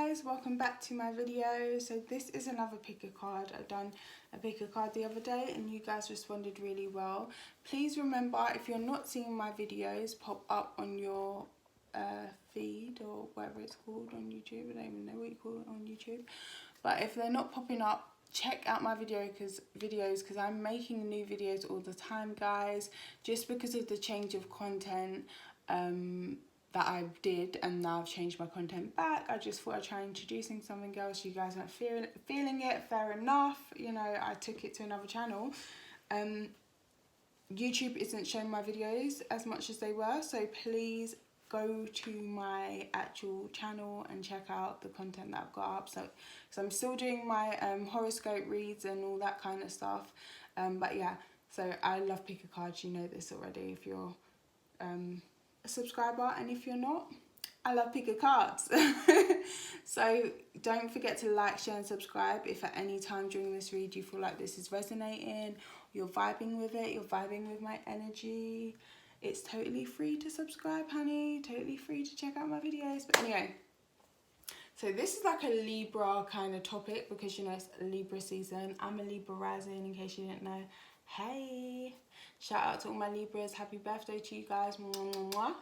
guys, welcome back to my video. So this is another pick a card. I done a pick a card the other day and you guys responded really well. Please remember, if you're not seeing my videos pop up on your feed or whatever it's called on YouTube, I don't even know what you call it on YouTube, but if they're not popping up, check out my videos because I'm making new videos all the time, guys, just because of the change of content that I did, and now I've changed my content back. I just thought I'd try introducing something else. You guys aren't feeling it, fair enough, you know, I took it to another channel. YouTube isn't showing my videos as much as they were, so please go to my actual channel and check out the content that I've got up. So I'm still doing my horoscope reads and all that kind of stuff, but yeah, so I love pick a cards. You know this already if you're a subscriber, and if you're not, I love pick a cards. So don't forget to like, share and subscribe if at any time during this read you feel like this is resonating, you're vibing with it, you're vibing with my energy. It's totally free to subscribe, honey, totally free to check out my videos. But anyway, so this is like a Libra kind of topic because, you know, it's Libra season. I'm a Libra rising, in case you didn't know. Hey, shout out to all my Libras. Happy birthday to you guys. Mwah, mwah,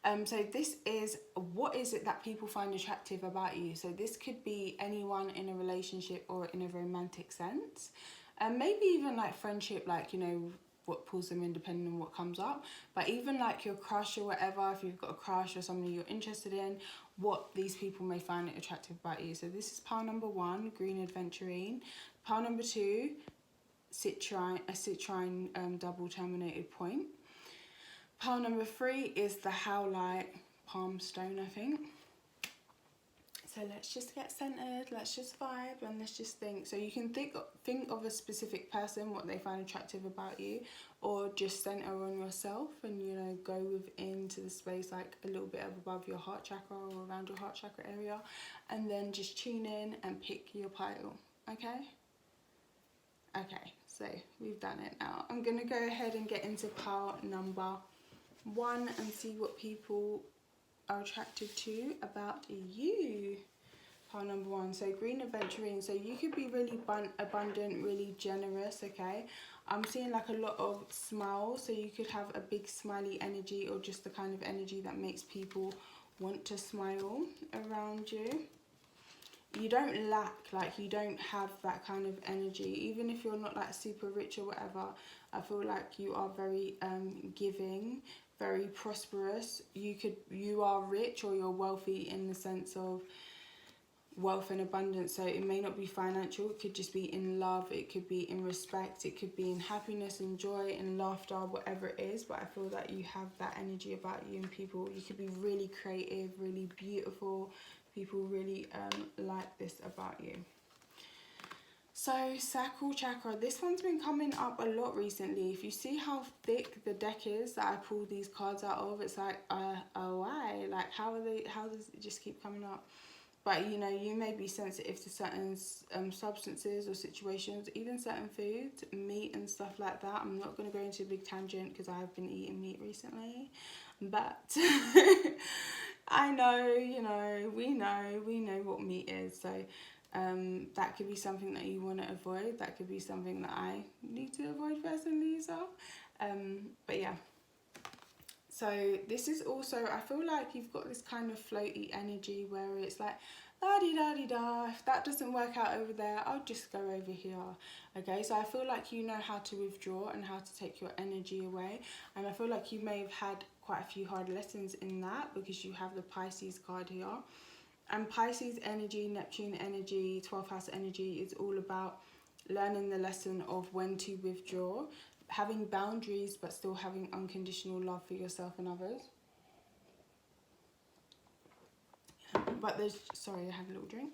mwah. So this is, what is it that people find attractive about you? So this could be anyone in a relationship or in a romantic sense. And maybe even like friendship, like, you know, what pulls them in depending on what comes up. But even like your crush or whatever, if you've got a crush or somebody you're interested in, what these people may find it attractive about you. So this is pile number 1, Green Aventurine. Pile number 2, citrine double terminated point. Pile number 3 is the Howlite Palm Stone, I think. So let's just get centered, let's just vibe, and let's just think. So you can think of a specific person, what they find attractive about you, or just center on yourself and, you know, go within to the space like a little bit above your heart chakra or around your heart chakra area, and then just tune in and pick your pile, okay? Okay, so we've done it now. I'm gonna go ahead and get into pile number 1 and see what people are attracted to about you. Pile number 1, so Green Aventurine. So you could be really abundant, really generous, okay? I'm seeing like a lot of smiles, so you could have a big smiley energy, or just the kind of energy that makes people want to smile around you. You don't lack, like you don't have that kind of energy, even if you're not like super rich or whatever. I feel like you are very giving, very prosperous. You are rich, or you're wealthy in the sense of wealth and abundance. So it may not be financial, it could just be in love, it could be in respect, it could be in happiness and joy and laughter, whatever it is. But I feel that you have that energy about you, and people, you could be really creative, really beautiful. People really like this about you. So sacral chakra, this one's been coming up a lot recently. If you see how thick the deck is that I pulled these cards out of, it's like oh why, like how does it just keep coming up? But you know, you may be sensitive to certain substances or situations, even certain foods, meat and stuff like that. I'm not going to go into a big tangent because I have been eating meat recently, but I know, you know, we know what meat is. So that could be something that you want to avoid. That could be something that I need to avoid personally. So, but yeah. So this is also, I feel like you've got this kind of floaty energy where it's like, la-di-da-di-da, if that doesn't work out over there, I'll just go over here, okay? So I feel like you know how to withdraw and how to take your energy away, and I feel like you may have had quite a few hard lessons in that because you have the Pisces card here. And Pisces energy, Neptune energy, 12th house energy is all about learning the lesson of when to withdraw, having boundaries but still having unconditional love for yourself and others. But there's, sorry, I had a little drink.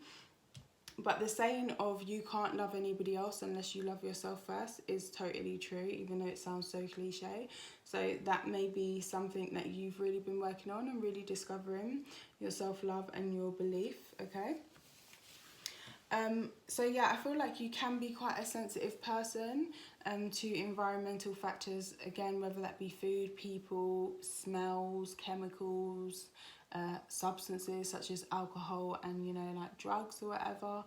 But the saying of you can't love anybody else unless you love yourself first is totally true, even though it sounds so cliche. So that may be something that you've really been working on and really discovering your self-love and your belief, okay? So yeah, I feel like you can be quite a sensitive person to environmental factors, again, whether that be food, people, smells, chemicals, substances such as alcohol and, you know, like drugs or whatever.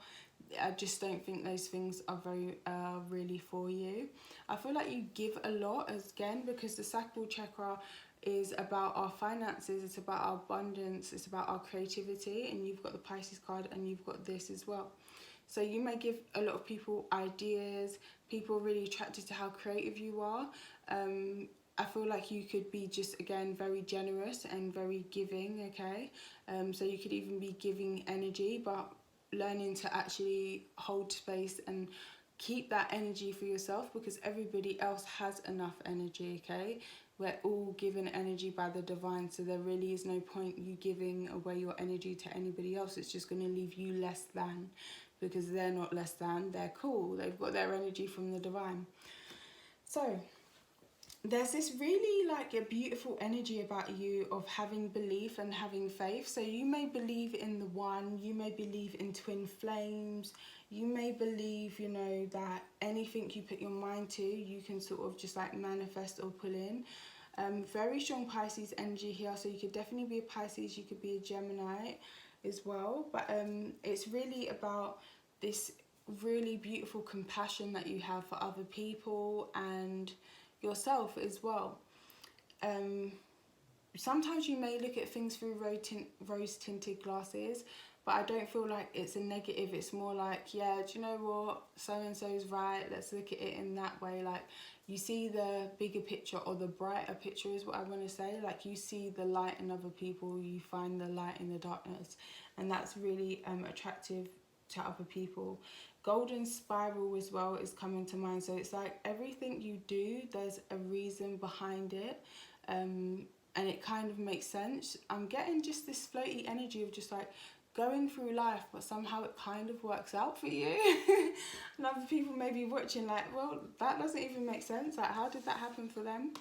I just don't think those things are very really for you. I feel like you give a lot, again, because the sacral chakra is about our finances, it's about our abundance, it's about our creativity, and you've got the Pisces card and you've got this as well. So you may give a lot of people ideas, people are really attracted to how creative you are. I feel like you could be just, again, very generous and very giving, okay? So you could even be giving energy, but learning to actually hold space and keep that energy for yourself, because everybody else has enough energy, okay? We're all given energy by the divine, so there really is no point you giving away your energy to anybody else. It's just going to leave you less than, because they're not less than, they're cool, they've got their energy from the divine. So there's this really like a beautiful energy about you of having belief and having faith. So you may believe in the one, you may believe in twin flames, you may believe, you know, that anything you put your mind to, you can sort of just like manifest or pull in. Very strong Pisces energy here, so you could definitely be a Pisces, you could be a Gemini as well, but it's really about this really beautiful compassion that you have for other people and yourself as well. Sometimes you may look at things through rose tinted glasses, but I don't feel like it's a negative. It's more like, yeah, do you know what, so and so's right, let's look at it in that way. Like, you see the bigger picture, or the brighter picture is what I want to say. Like, you see the light in other people, you find the light in the darkness, and that's really attractive to other people. Golden spiral as well is coming to mind. So it's like everything you do, there's a reason behind it, and it kind of makes sense. I'm getting just this floaty energy of just like going through life, but somehow it kind of works out for you. And other people may be watching like, well, that doesn't even make sense. Like, how did that happen for them?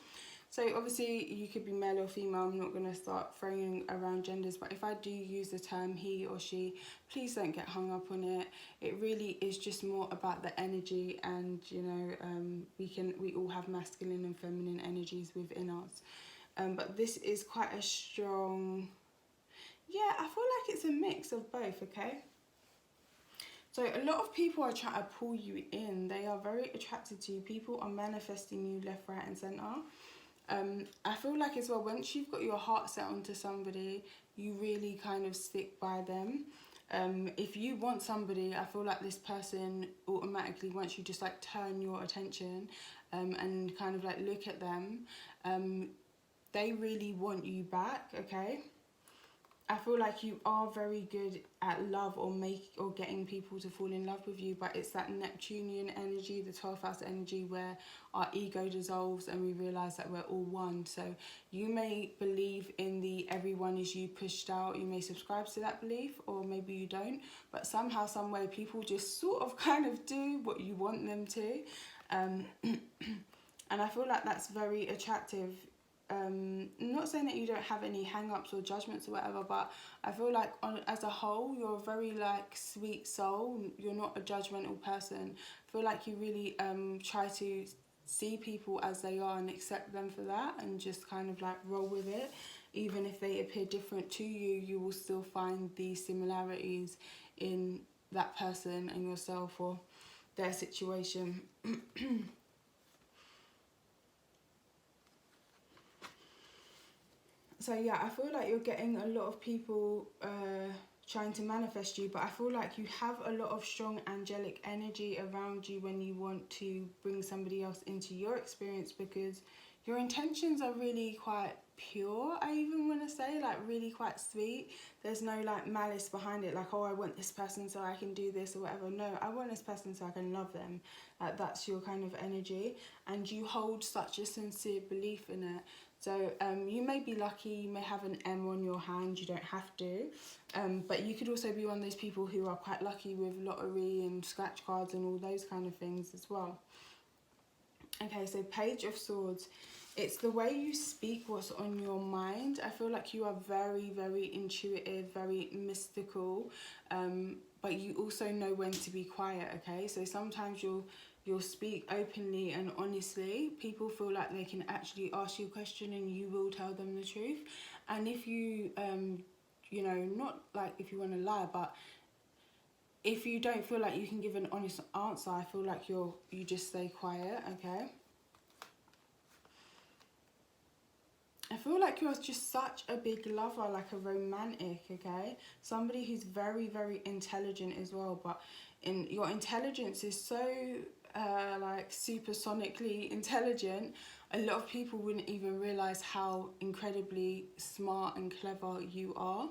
So obviously you could be male or female. I'm not going to start throwing around genders, but if I do use the term he or she, please don't get hung up on it. It really is just more about the energy, and you know, we all have masculine and feminine energies within us. But this is quite a strong, yeah, I feel like it's a mix of both, okay? So a lot of people are trying to pull you in. They are very attracted to you. People are manifesting you left, right and centre. I feel like as well, once you've got your heart set onto somebody, you really kind of stick by them. If you want somebody, I feel like this person automatically, once you just like turn your attention and kind of like look at them, they really want you back, okay? I feel like you are very good at love or getting people to fall in love with you, but it's that Neptunian energy, the 12th house energy, where our ego dissolves and we realise that we're all one. So you may believe in the everyone is you pushed out, you may subscribe to that belief, or maybe you don't, but somehow, some way, people just sort of kind of do what you want them to. And I feel like that's very attractive. Not saying that you don't have any hang-ups or judgments or whatever, but I feel like as a whole, you're a very like sweet soul. You're not a judgmental person. I feel like you really try to see people as they are and accept them for that, and just kind of like roll with it. Even if they appear different to you, you will still find the similarities in that person and yourself or their situation. So yeah, I feel like you're getting a lot of people trying to manifest you, but I feel like you have a lot of strong angelic energy around you when you want to bring somebody else into your experience, because your intentions are really quite pure, I even want to say, like really quite sweet. There's no like malice behind it, like, oh, I want this person so I can do this or whatever. No, I want this person so I can love them. Like, that's your kind of energy, and you hold such a sincere belief in it. So you may be lucky, you may have an M on your hand, you don't have to, but you could also be one of those people who are quite lucky with lottery and scratch cards and all those kind of things as well. Okay, so Page of Swords. It's the way you speak what's on your mind. I feel like you are very, very intuitive, very mystical, but you also know when to be quiet, okay? So sometimes you'll speak openly and honestly. People feel like they can actually ask you a question and you will tell them the truth. And if you you know, not like if you want to lie, but if you don't feel like you can give an honest answer, I feel like you just stay quiet, okay? I feel like you're just such a big lover, like a romantic, okay? Somebody who's very, very intelligent as well, but your intelligence is so like supersonically intelligent, a lot of people wouldn't even realise how incredibly smart and clever you are.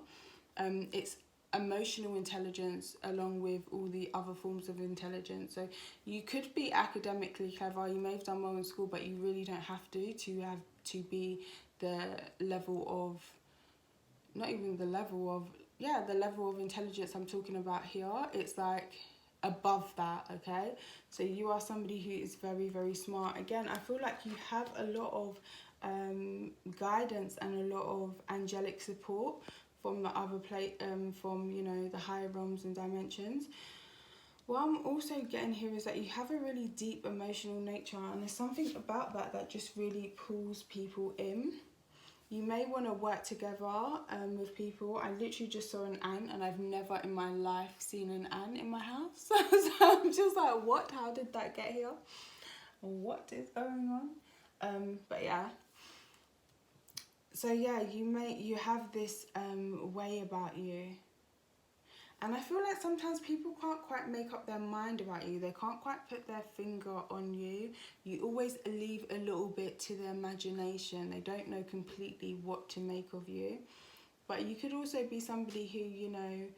It's emotional intelligence along with all the other forms of intelligence. So you could be academically clever, you may have done well in school, but you really don't have to be the level of, not even the level of, yeah, the level of intelligence I'm talking about here. It's like above that, okay? So you are somebody who is very, very smart. Again, I feel like you have a lot of guidance and a lot of angelic support from the other from, you know, the higher realms and dimensions. What I'm also getting here is that you have a really deep emotional nature, and there's something about that that just really pulls people in. You may want to work together with people. I literally just saw an ant, and I've never in my life seen an ant in my house. So I'm just like, what? How did that get here? What is going on? But yeah. So yeah, you have this way about you. And I feel like sometimes people can't quite make up their mind about you. They can't quite put their finger on you. You always leave a little bit to their imagination. They don't know completely what to make of you. But you could also be somebody who, you know,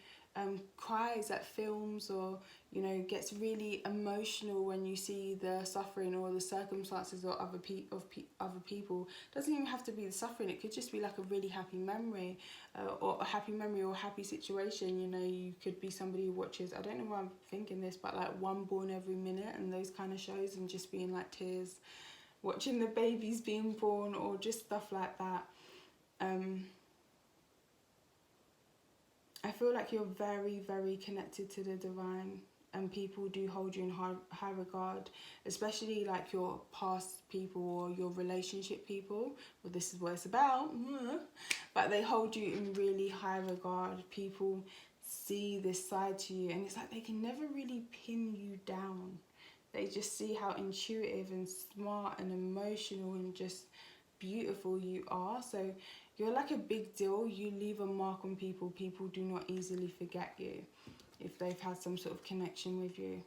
cries at films, or, you know, gets really emotional when you see the suffering or the circumstances or other people. Doesn't even have to be the suffering. It could just be like a really happy memory, or a happy memory or a happy situation. You know, you could be somebody who watches, I don't know why I'm thinking this, but like One Born Every Minute and those kind of shows, and just being like tears watching the babies being born, or just stuff like that. I feel like you're very, very connected to the divine, and people do hold you in high regard, especially like your past people or your relationship people. Well, this is what it's about. But they hold you in really high regard. People see this side to you, and it's like they can never really pin you down. They just see how intuitive and smart and emotional and just beautiful you are. So you're like a big deal. You leave a mark on people. People do not easily forget you if they've had some sort of connection with you.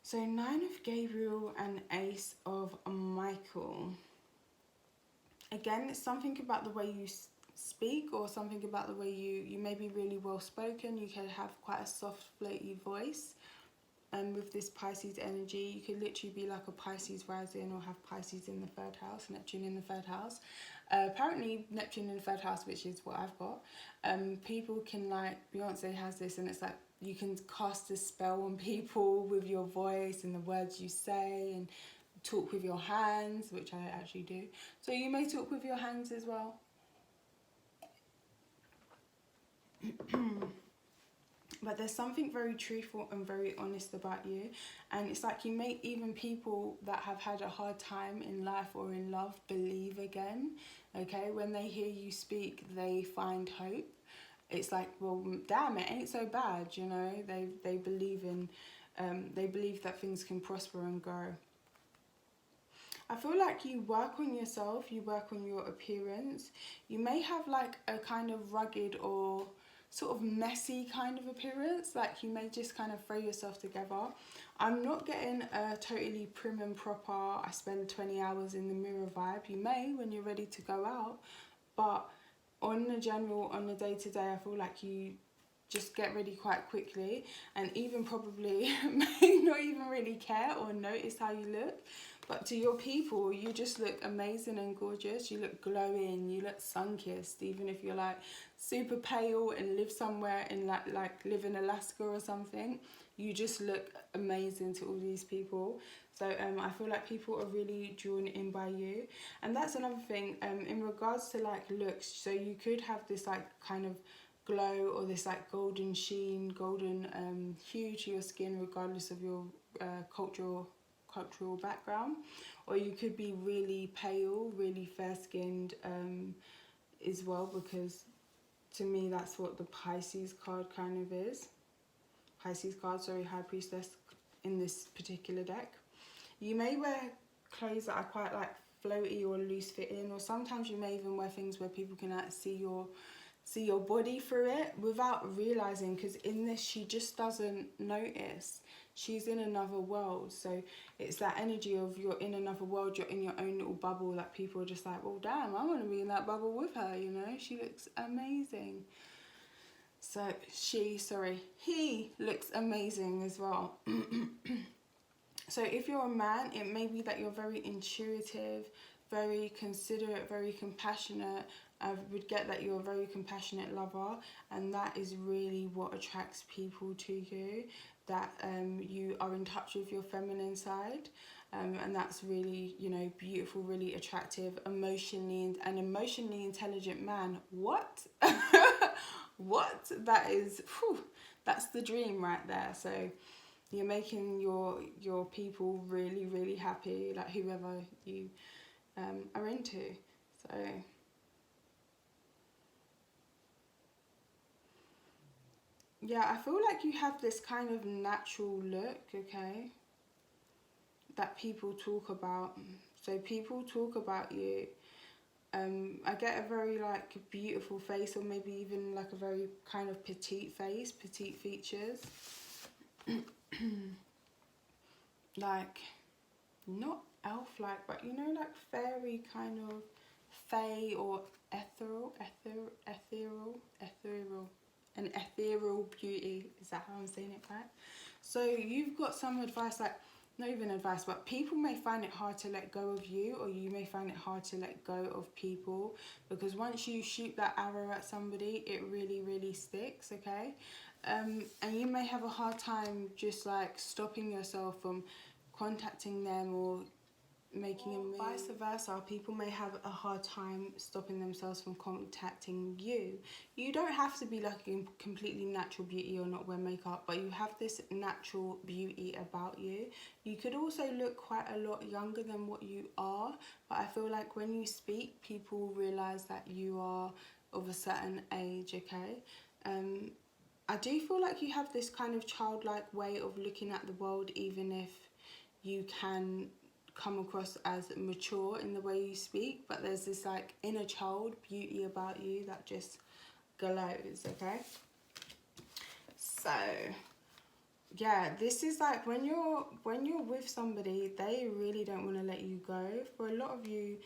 So 9 of Gabriel and Ace of Michael. Again, it's something about the way you speak, or something about the way you may be really well spoken. You can have quite a soft, floaty voice. And with this Pisces energy, you could literally be like a Pisces rising, or have Pisces in the 3rd house, Neptune in the 3rd house. Apparently Neptune in the 3rd house, which is what I've got. People can, like, Beyonce has this, and it's like you can cast a spell on people with your voice and the words you say, and talk with your hands, which I actually do. So you may talk with your hands as well. But there's something very truthful and very honest about you. And it's like you make even people that have had a hard time in life or in love believe again. Okay, when they hear you speak, they find hope. It's like, well, damn, it ain't so bad, you know. They believe in, they believe that things can prosper and grow. I feel like you work on yourself, you work on your appearance. You may have like a kind of rugged or sort of messy kind of appearance, like you may just kind of throw yourself together. I'm not getting a totally prim and proper, I spend 20 hours in the mirror vibe. You may when you're ready to go out, but on the general, on the day-to-day, I feel like you just get ready quite quickly, and even probably may not even really care or notice how you look. But to your people, you just look amazing and gorgeous. You look glowing, you look sun-kissed, even if you're like super pale and live somewhere in like live in Alaska or something. You just look amazing to all these people. So I feel like people are really drawn in by you. And that's another thing, in regards to like looks, so you could have this like kind of glow, or this like golden sheen, golden hue to your skin, regardless of your cultural background. Or you could be really pale, really fair skinned, as well, because to me that's what the Pisces card kind of is. Pisces card, sorry, High Priestess in this particular deck. You may wear clothes that are quite like floaty or loose fitting, or sometimes you may even wear things where people can like see your body through it without realizing, because in this she just doesn't notice. She's in another world. So it's that energy of you're in another world, you're in your own little bubble, that people are just like, well damn, I want to be in that bubble with her, you know, she looks amazing. So he looks amazing as well. So if you're a man, it may be that you're very intuitive, very considerate, very compassionate. I would get that you're a very compassionate lover, and that is really what attracts people to you, that you are in touch with your feminine side. And that's really, you know, beautiful, really attractive, emotionally, an emotionally intelligent man. What? What? That is, whew, that's the dream right there. So you're making your people really, really happy, like whoever you are into. So yeah, I feel like you have this kind of natural look, okay, that people talk about. So people talk about you. I get a very like beautiful face, or maybe even like a very kind of petite face, petite features. Like, not elf-like, but you know, like fairy kind of, fae or ethereal, an ethereal beauty. Is that how I'm saying it right? So you've got some advice, like, not even advice, but people may find it hard to let go of you, or you may find it hard to let go of people, because once you shoot that arrow at somebody, it really, really sticks, okay? And you may have a hard time just like stopping yourself from contacting them or making a move. Vice versa, people may have a hard time stopping themselves from contacting you. You don't have to be like a completely natural beauty or not wear makeup, but you have this natural beauty about you. You could also look quite a lot younger than what you are, but I feel like when you speak, people realise that you are of a certain age, okay? I do feel like you have this kind of childlike way of looking at the world, even if you can come across as mature in the way you speak, but there's this like inner child beauty about you that just glows, okay? So yeah, this is like when you're with somebody, they really don't want to let you go. For a lot of you,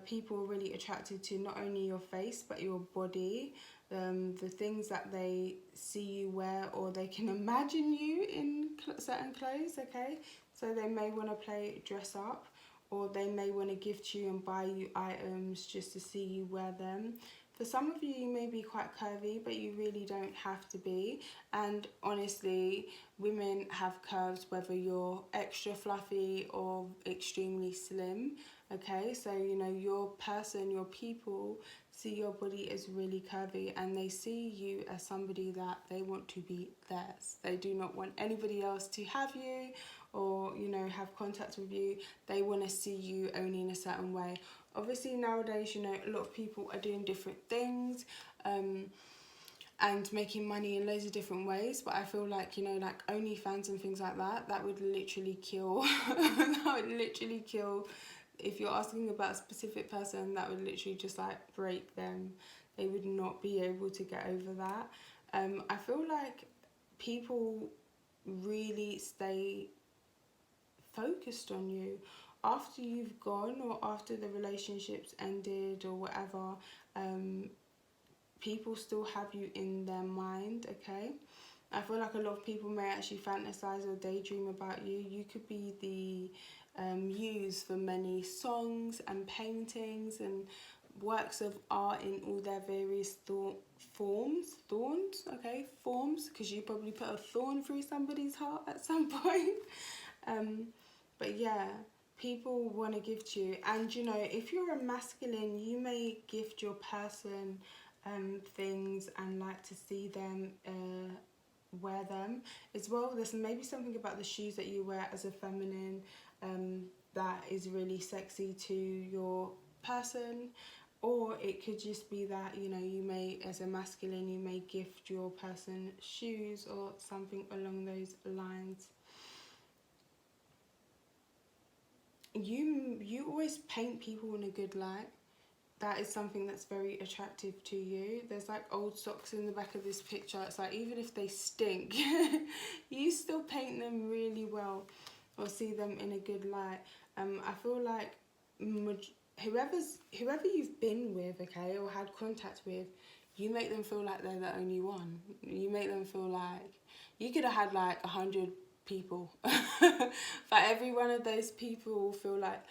people are really attracted to not only your face but your body, the things that they see you wear, or they can imagine you in certain clothes, okay? So they may want to play dress up, or they may want to gift you and buy you items just to see you wear them. For some of you, you may be quite curvy, but you really don't have to be. And honestly, women have curves whether you're extra fluffy or extremely slim, okay? So, you know, your person, your people see your body as really curvy, and they see you as somebody that they want to be theirs. They do not want anybody else to have you or, you know, have contact with you. They want to see you only in a certain way. Obviously nowadays, you know, a lot of people are doing different things and making money in loads of different ways, but I feel like, you know, like OnlyFans and things like that, that would literally kill. That would literally kill. If you're asking about a specific person, that would literally just like break them. They would not be able to get over that. I feel like people really stay focused on you after you've gone, or after the relationship's ended or whatever. People still have you in their mind, okay? I feel like a lot of people may actually fantasize or daydream about you. You could be the muse for many songs and paintings and works of art in all their various forms, because you probably put a thorn through somebody's heart at some point. But yeah, people want to gift you, and you know, if you're a masculine, you may gift your person things and like to see them wear them as well. There's maybe something about the shoes that you wear as a feminine that is really sexy to your person. Or it could just be that, you know, you may, as a masculine, you may gift your person shoes or something along those lines. You always paint people in a good light. That is something that's very attractive to you. There's like old socks in the back of this picture. It's like, even if they stink, you still paint them really well or see them in a good light. I feel like whoever you've been with, okay, or had contact with, you make them feel like they're the only one. You make them feel like you could have had like 100 people, but every one of those people will feel like,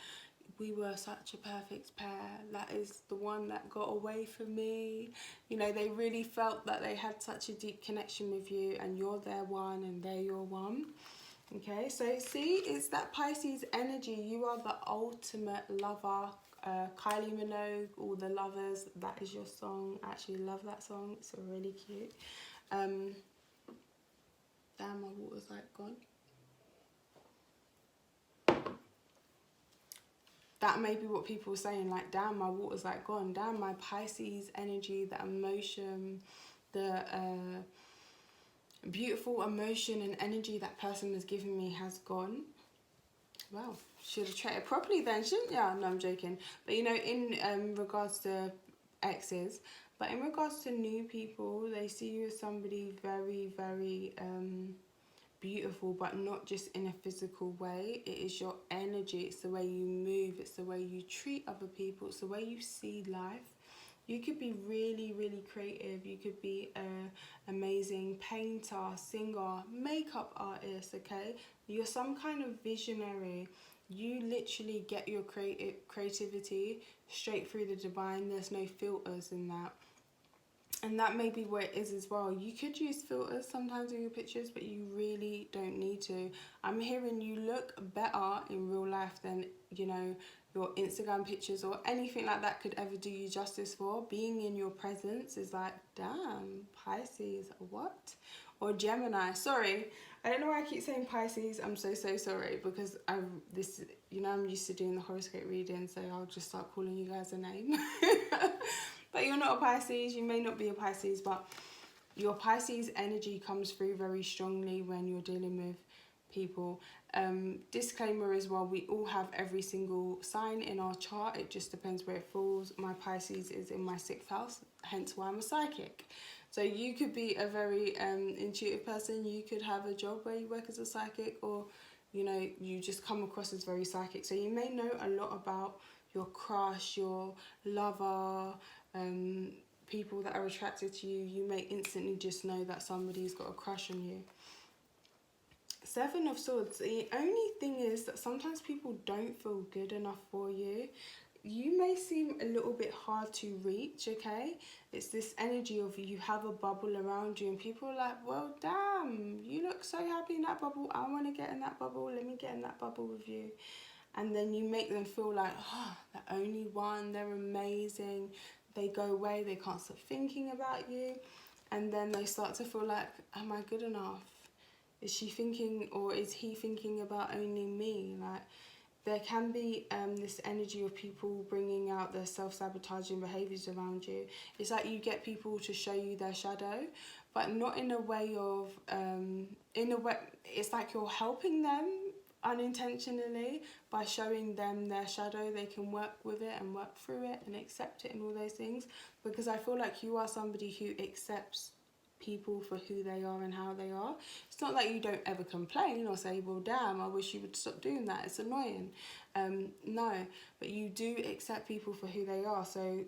we were such a perfect pair. That is the one that got away from me. You know, they really felt that they had such a deep connection with you, and you're their one and they're your one. Okay, so see, it's that Pisces energy. You are the ultimate lover. Kylie Minogue, All the Lovers, that is your song. I actually love that song. It's really cute. Damn, my water's like gone. That may be what people are saying, like, damn, my water's like gone. Damn, my Pisces energy, the emotion, the beautiful emotion and energy that person has given me has gone. Well, should have treated properly then, shouldn't ya? No, I'm joking. But, you know, in regards to exes, but in regards to new people, they see you as somebody very, very beautiful, but not just in a physical way. It is your energy, it's the way you move, it's the way you treat other people, it's the way you see life. You could be really, really creative. You could be an amazing painter, singer, makeup artist, okay? You're some kind of visionary. You literally get your creativity straight through the divine. There's no filters in that. And that may be what it is as well. You could use filters sometimes in your pictures, but you really don't need to. I'm hearing you look better in real life than, you know, your Instagram pictures or anything like that could ever do you justice for. Being in your presence is like, damn, Pisces, what? Or Gemini. Sorry, I don't know why I keep saying Pisces. I'm so sorry, because I'm used to doing the horoscope reading, so I'll just start calling you guys a name. But you're not a Pisces, you may not be a Pisces, but your Pisces energy comes through very strongly when you're dealing with people. Disclaimer as well, we all have every single sign in our chart. It just depends where it falls. My Pisces is in my 6th house, hence why I'm a psychic. So you could be a very intuitive person. You could have a job where you work as a psychic, or, you know, you just come across as very psychic. So you may know a lot about your crush, your lover, people that are attracted to you. You may instantly just know that somebody's got a crush on you. 7 of Swords. The only thing is that sometimes people don't feel good enough for you. You may seem a little bit hard to reach, okay? It's this energy of you have a bubble around you and people are like, well, damn, you look so happy in that bubble. I want to get in that bubble. Let me get in that bubble with you. And then you make them feel like, oh, the only one, they're amazing. They go away, they can't stop thinking about you. And then they start to feel like, am I good enough? Is she thinking, or is he thinking about only me? Like, there can be this energy of people bringing out their self-sabotaging behaviours around you. It's like you get people to show you their shadow, but not in a way of, it's like you're helping them unintentionally by showing them their shadow. They can work with it and work through it and accept it and all those things, because I feel like you are somebody who accepts people for who they are and how they are. It's not like you don't ever complain or say, well, damn, I wish you would stop doing that, it's annoying. No, but you do accept people for who they are, so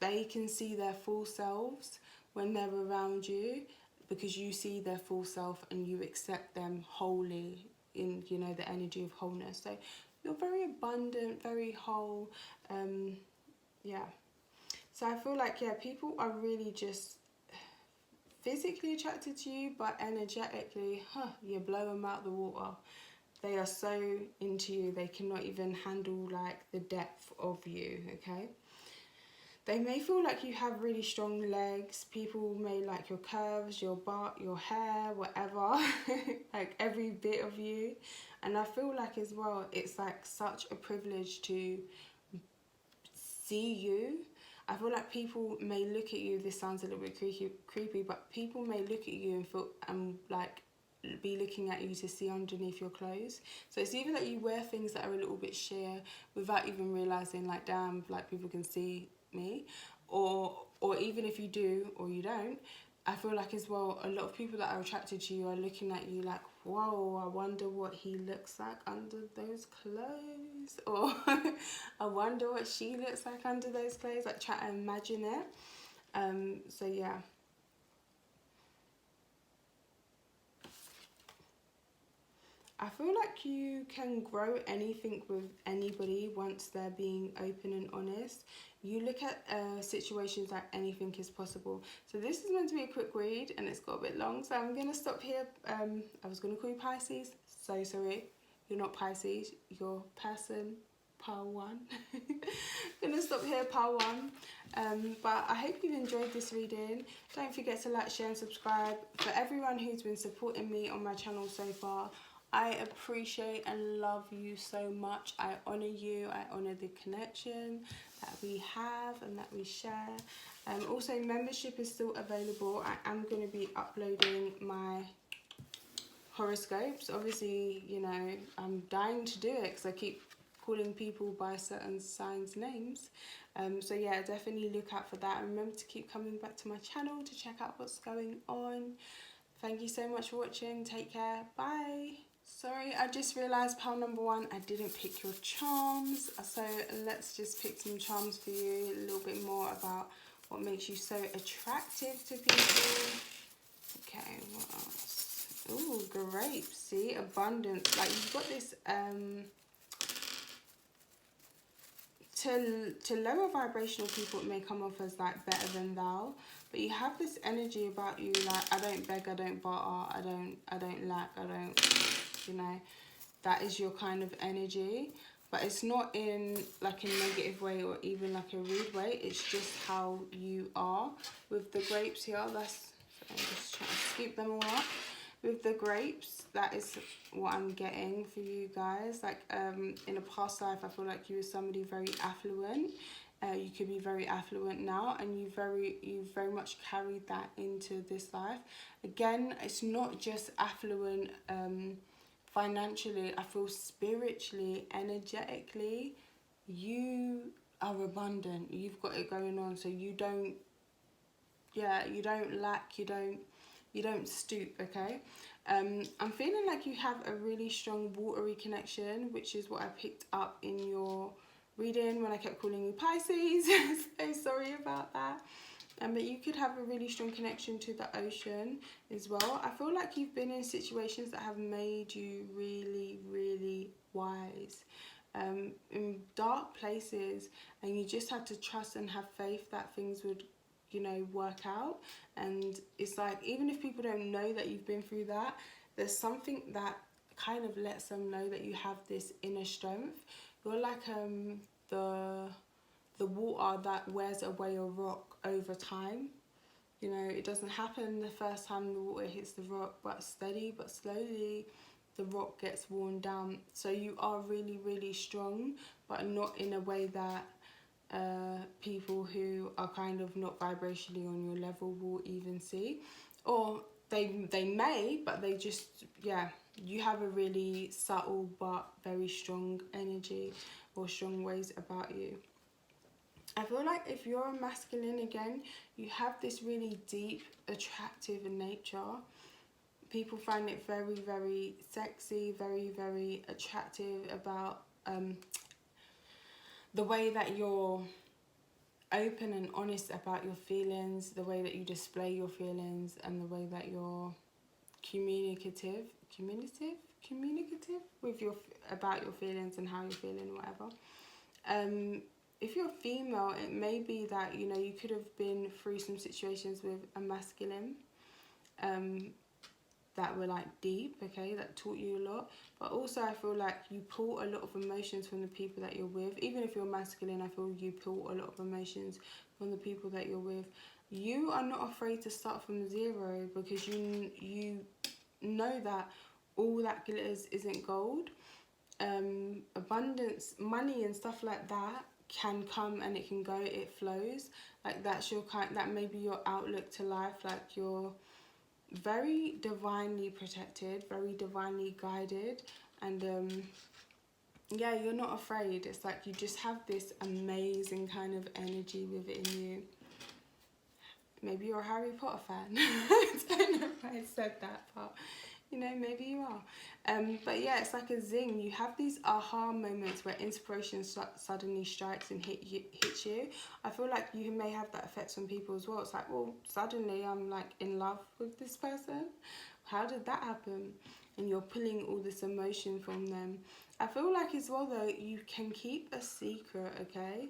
they can see their full selves when they're around you, because you see their full self and you accept them wholly in, you know, the energy of wholeness. So you're very abundant, very whole. Yeah, so I feel like, yeah, people are really just physically attracted to you, but energetically, you blow them out the water. They are so into you, they cannot even handle like the depth of you, okay? They may feel like you have really strong legs. People may like your curves, your butt, your hair, whatever, like every bit of you. And I feel like as well, it's like such a privilege to see you I feel like people may look at you, this sounds a little bit creepy, but people may look at you and feel like be looking at you to see underneath your clothes. So it's either that you wear things that are a little bit sheer without even realizing, like, damn, like people can see me, or even if you do or you don't, I feel like as well a lot of people that are attracted to you are looking at you like, whoa, I wonder what he looks like under those clothes, or I wonder what she looks like under those clothes, like try to imagine it. So yeah. I feel like you can grow anything with anybody once they're being open and honest. You look at situations like anything is possible. So this is meant to be a quick read and it's got a bit long, so I'm going to stop here. I was going to call you Pisces, so sorry. You're not Pisces, you're person, pile one. I'm going to stop here, pile one. But I hope you've enjoyed this reading. Don't forget to like, share and subscribe. For everyone who's been supporting me on my channel so far, I appreciate and love you so much. I honour you. I honour the connection that we have and that we share. Also, membership is still available. I am going to be uploading my horoscopes. Obviously, you know, I'm dying to do it because I keep calling people by certain signs' names. So yeah, definitely look out for that. And remember to keep coming back to my channel to check out what's going on. Thank you so much for watching. Take care. Bye. Sorry, I just realised pile number one, I didn't pick your charms. So let's just pick some charms for you, a little bit more about what makes you so attractive to people. Okay, what else? Ooh, grapes, see, abundance. Like you've got this, to lower vibrational people, it may come off as like better than thou, but you have this energy about you, like I don't beg, I don't barter, I don't lack, I don't, you know, that is your kind of energy. But it's not in like a negative way or even like a rude way, it's just how you are. With the grapes here, that's, so I'm just trying to scoop them all up. With the grapes, that is what I'm getting for you guys. Like in a past life, I feel like you were somebody very affluent. You could be very affluent now, and you very much carried that into this life. Again, it's not just affluent financially. I feel spiritually, energetically, you are abundant. You've got it going on, so you don't, yeah, you don't lack, you don't stoop, okay? I'm feeling like you have a really strong watery connection, which is what I picked up in your reading when I kept calling you Pisces. So sorry about that. But you could have a really strong connection to the ocean as well. I feel like you've been in situations that have made you really, really wise. In dark places, and you just had to trust and have faith that things would, you know, work out. And it's like, even if people don't know that you've been through that, there's something that kind of lets them know that you have this inner strength. You're like the water that wears away a rock over time. You know, it doesn't happen the first time the water hits the rock, but steady but slowly the rock gets worn down. So you are really, really strong, but not in a way that people who are kind of not vibrationally on your level will even see. Or they may, but they just, yeah, you have a really subtle but very strong energy or strong ways about you. I feel like if you're a masculine, again, you have this really deep, attractive nature. People find it very, very sexy, very, very attractive about the way that you're open and honest about your feelings, the way that you display your feelings, and the way that you're communicative with about your feelings and how you're feeling, whatever. If you're female, it may be that, you know, you could have been through some situations with a masculine that were like deep, okay, that taught you a lot. But also I feel like you pull a lot of emotions from the people that you're with. Even if you're masculine, I feel you pull a lot of emotions from the people that you're with. You are not afraid to start from zero, because you know that all that glitters isn't gold. Abundance, money and stuff like that can come and it can go, it flows. Like that's your kind, that may be your outlook to life. Like you're very divinely protected, very divinely guided, and yeah, you're not afraid. It's like you just have this amazing kind of energy within you. Maybe you're a Harry Potter fan. I don't know why I said that, but you know, maybe you are. But yeah, it's like a zing. You have these aha moments where inspiration suddenly strikes and hits you. I feel like you may have that effect on people as well. It's like, well, suddenly I'm like in love with this person. How did that happen? And you're pulling all this emotion from them. I feel like as well though, you can keep a secret, okay?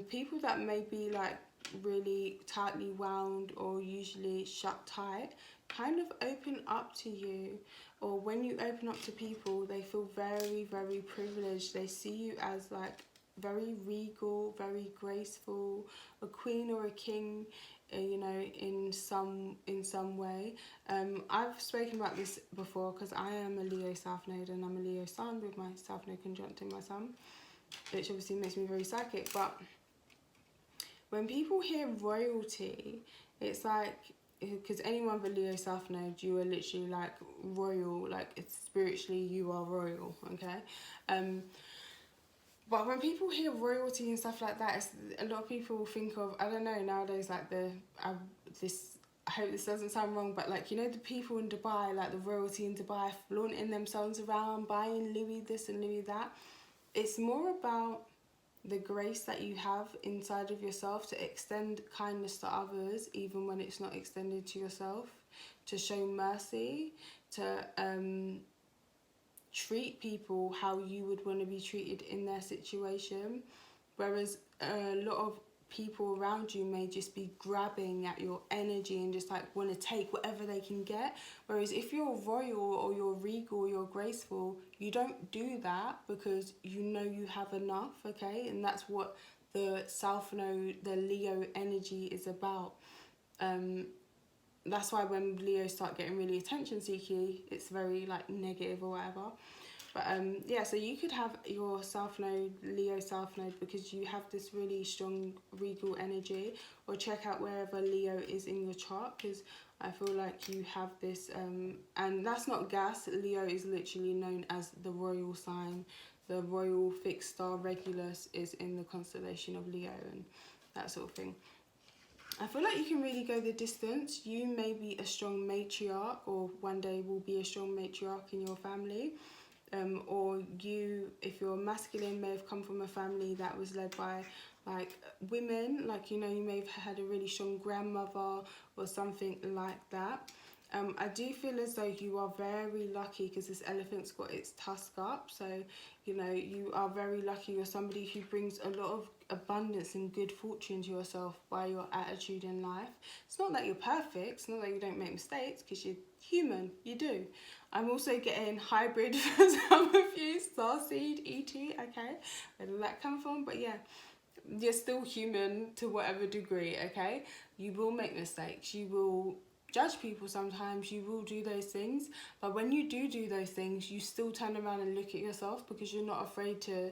People that may be like really tightly wound or usually shut tight kind of open up to you, or when you open up to people, they feel very, very privileged. They see you as like very regal, very graceful, a queen or a king, you know, in some way. I've spoken about this before because I am a Leo South Node and I'm a Leo Sun with my South Node conjunct in my Sun, which obviously makes me very psychic. But when people hear royalty, it's like, because anyone with Leo South Node, you are literally like royal, like it's spiritually you are royal, okay? But when people hear royalty and stuff like that, it's, a lot of people think of, I don't know, nowadays like this, I hope this doesn't sound wrong, but like, you know, the people in Dubai, like the royalty in Dubai, flaunting themselves around, buying Louis this and Louis that. It's more about the grace that you have inside of yourself to extend kindness to others even when it's not extended to yourself, to show mercy, to treat people how you would want to be treated in their situation, whereas a lot of people around you may just be grabbing at your energy and just like want to take whatever they can get. Whereas if you're royal or you're regal or you're graceful, you don't do that because you know you have enough, okay? And that's what the South Node, the Leo energy is about. That's why when Leos start getting really attention seeky, it's very like negative or whatever. But yeah, so you could have your South Node, Leo South Node, because you have this really strong regal energy, or check out wherever Leo is in your chart, because I feel like you have this, and that's not gas. Leo is literally known as the royal sign. The royal fixed star Regulus is in the constellation of Leo and that sort of thing. I feel like you can really go the distance. You may be a strong matriarch, or one day will be a strong matriarch in your family. Or you, if you're masculine, may have come from a family that was led by like women, like, you know, you may have had a really strong grandmother or something like that. I do feel as though you are very lucky because this elephant's got its tusk up, so you know you are very lucky. You're somebody who brings a lot of abundance and good fortune to yourself by your attitude in life. It's not that you're perfect, it's not that you don't make mistakes, because you're human, you do. I'm also getting hybrid for some of you, Starseed, ET, okay, where did that come from? But yeah, you're still human to whatever degree, okay? You will make mistakes, you will judge people sometimes, you will do those things, but when you do those things, you still turn around and look at yourself because you're not afraid to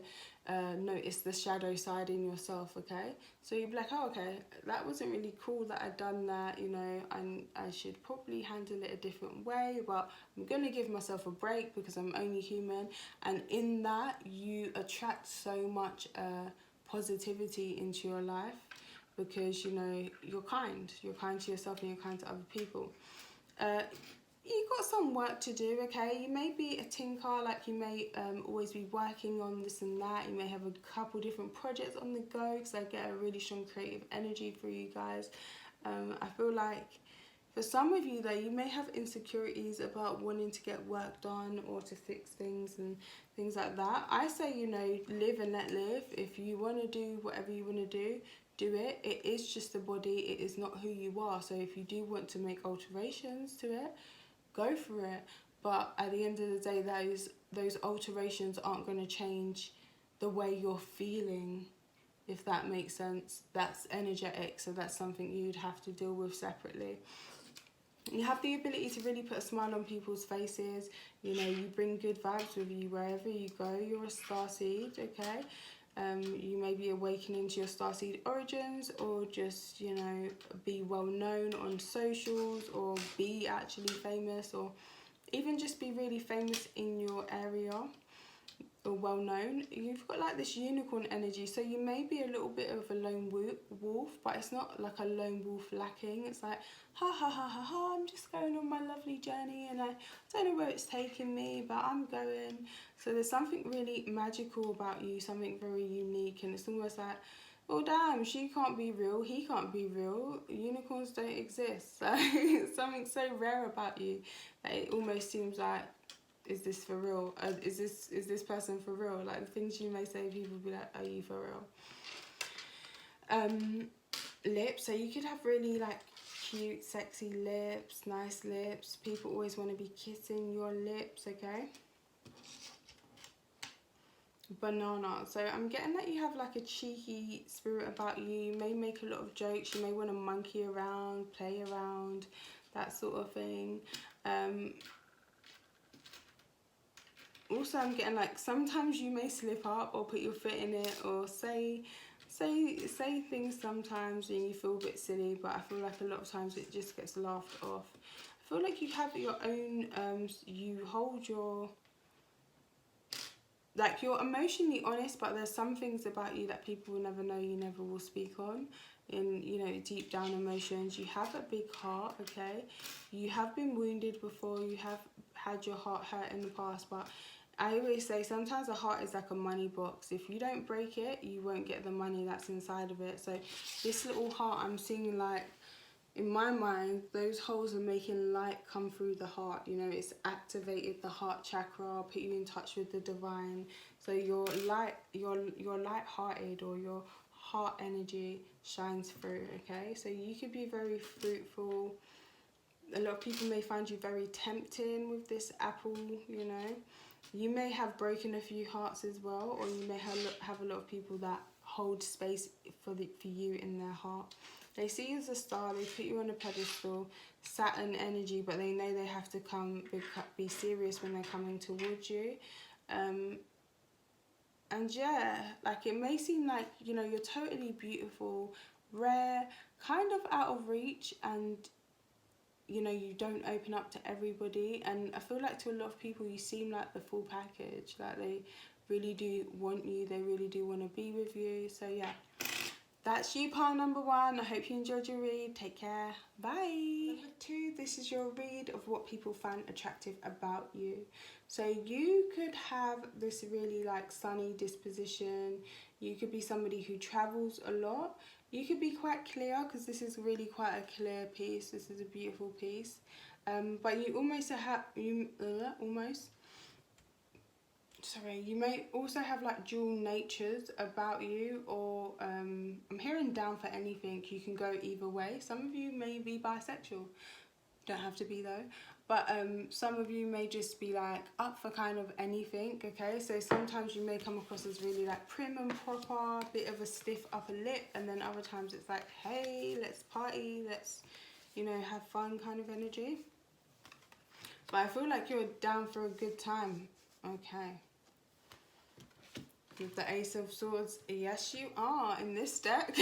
notice the shadow side in yourself, okay? So you'll be like, oh, okay, that wasn't really cool that I'd done that, you know, and I should probably handle it a different way, but I'm gonna give myself a break because I'm only human. And in that, you attract so much positivity into your life, because you know you're kind to yourself and you're kind to other people. You've got some work to do, okay? You may be a tinker, like you may always be working on this and that. You may have a couple different projects on the go, because I get a really strong creative energy for you guys. I feel like for some of you though, you may have insecurities about wanting to get work done or to fix things and things like that. I say, you know, live and let live. If you want to do whatever you want to do it. It is just a body, it is not who you are. So if you do want to make alterations to it, go for it. But at the end of the day, those alterations aren't going to change the way you're feeling, if that makes sense. That's energetic, so that's something you'd have to deal with separately. You have the ability to really put a smile on people's faces. You know, you bring good vibes with you wherever you go. You're a starseed, okay? You may be awakening to your starseed origins, or just, you know, be well known on socials, or be actually famous, or even just be really famous in your area, or well known. You've got like this unicorn energy, so you may be a little bit of a lone wolf, but it's not like a lone wolf lacking. It's like, ha ha ha ha ha, I'm just going on my lovely journey, and I don't know where it's taking me, but I'm going. So there's something really magical about you, something very unique, and it's almost like, oh damn, she can't be real, he can't be real, unicorns don't exist. So something so rare about you that it almost seems like, is this for real? Is this person for real? Like the things you may say, people will be like, are you for real? Lips, so you could have really like cute, sexy lips, nice lips. People always want to be kissing your lips, okay? Banana, so I'm getting that you have like a cheeky spirit about you. You may make a lot of jokes, you may want to monkey around, play around, that sort of thing. Also, I'm getting like sometimes you may slip up or put your foot in it, or say things sometimes and you feel a bit silly, but I feel like a lot of times it just gets laughed off. I feel like you have your own, you hold your, like you're emotionally honest, but there's some things about you that people will never know, you never will speak on. In, you know, deep down emotions. You have a big heart, okay? You have been wounded before, you have had your heart hurt in the past, but I always say sometimes a heart is like a money box. If you don't break it, you won't get the money that's inside of it. So this little heart, I'm seeing like, in my mind, those holes are making light come through the heart. You know, it's activated the heart chakra, put you in touch with the divine. So your light-hearted, or your heart energy shines through, okay? So you could be very fruitful. A lot of people may find you very tempting with this apple, you know. You may have broken a few hearts as well, or you may have a lot of people that hold space for you in their heart. They see you as a star, they put you on a pedestal, Saturn energy, but they know they have to be serious when they're coming towards you. And yeah, like it may seem like, you know, you're totally beautiful, rare, kind of out of reach, and you know, you don't open up to everybody. And I feel like to a lot of people you seem like the full package, like they really do want you, they really do want to be with you. So yeah, that's you, pile number 1. I hope you enjoyed your read. Take care. Bye. Number 2, this is your read of what people find attractive about you. So you could have this really like sunny disposition. You could be somebody who travels a lot. You could be quite clear, because this is really quite a clear piece. This is a beautiful piece. But you almost have, you may also have like dual natures about you, or I'm hearing down for anything. You can go either way. Some of you may be bisexual, don't have to be though, but some of you may just be like up for kind of anything, okay? So sometimes you may come across as really like prim and proper, bit of a stiff upper lip, and then other times it's like, hey, let's party, let's, you know, have fun kind of energy. But I feel like you're down for a good time, okay? With the Ace of Swords, yes you are in this deck.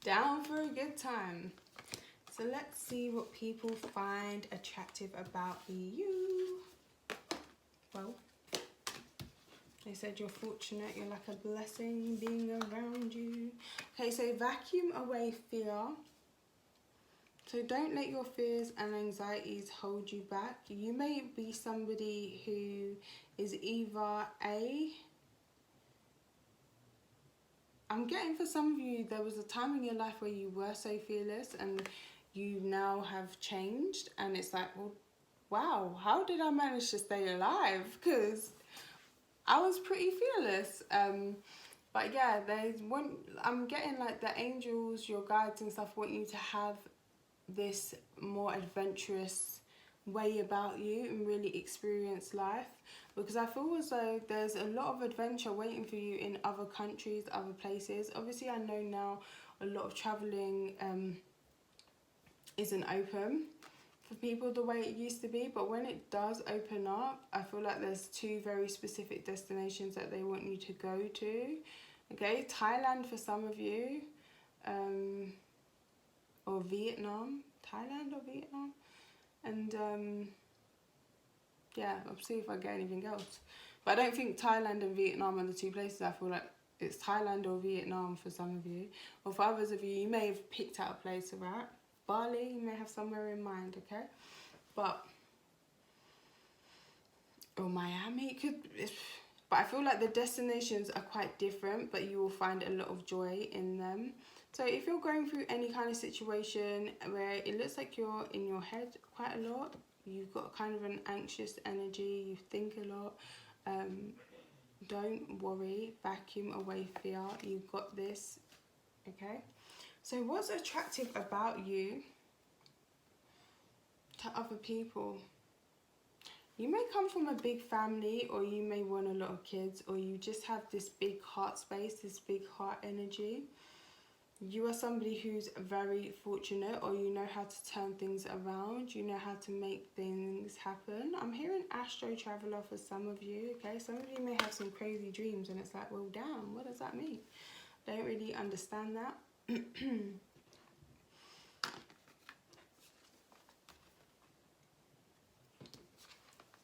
Down for a good time. So let's see what people find attractive about you. Well, they said you're fortunate, you're like a blessing being around you. Okay, so vacuum away fear. So don't let your fears and anxieties hold you back. You may be somebody who is either I'm getting for some of you, there was a time in your life where you were so fearless, and you now have changed, and it's like, well, wow, how did I manage to stay alive? Because I was pretty fearless. But yeah, I'm getting like the angels, your guides and stuff want you to have this more adventurous way about you and really experience life, because I feel as though there's a lot of adventure waiting for you in other countries, other places. Obviously I know now a lot of traveling isn't open for for people the way it used to be, but when it does open up, I feel like there's two very specific destinations that they want you to go to. Okay, Thailand for some of you, or Vietnam, Thailand or Vietnam, and yeah, I'll see if I get anything else. But I don't think Thailand and Vietnam are the two places. I feel like it's Thailand or Vietnam for some of you, or for others of you, you may have picked out a place, right? Bali, you may have somewhere in mind, okay? But, or Miami, but I feel like the destinations are quite different, but you will find a lot of joy in them. So if you're going through any kind of situation where it looks like you're in your head quite a lot, you've got kind of an anxious energy, you think a lot, don't worry, vacuum away fear, you've got this, okay? So what's attractive about you to other people? You may come from a big family, or you may want a lot of kids, or you just have this big heart space, this big heart energy. You are somebody who's very fortunate, or you know how to turn things around, you know how to make things happen. I'm hearing astro traveler for some of you, okay? Some of you may have some crazy dreams, and it's like, well, damn, what does that mean? Don't really understand that.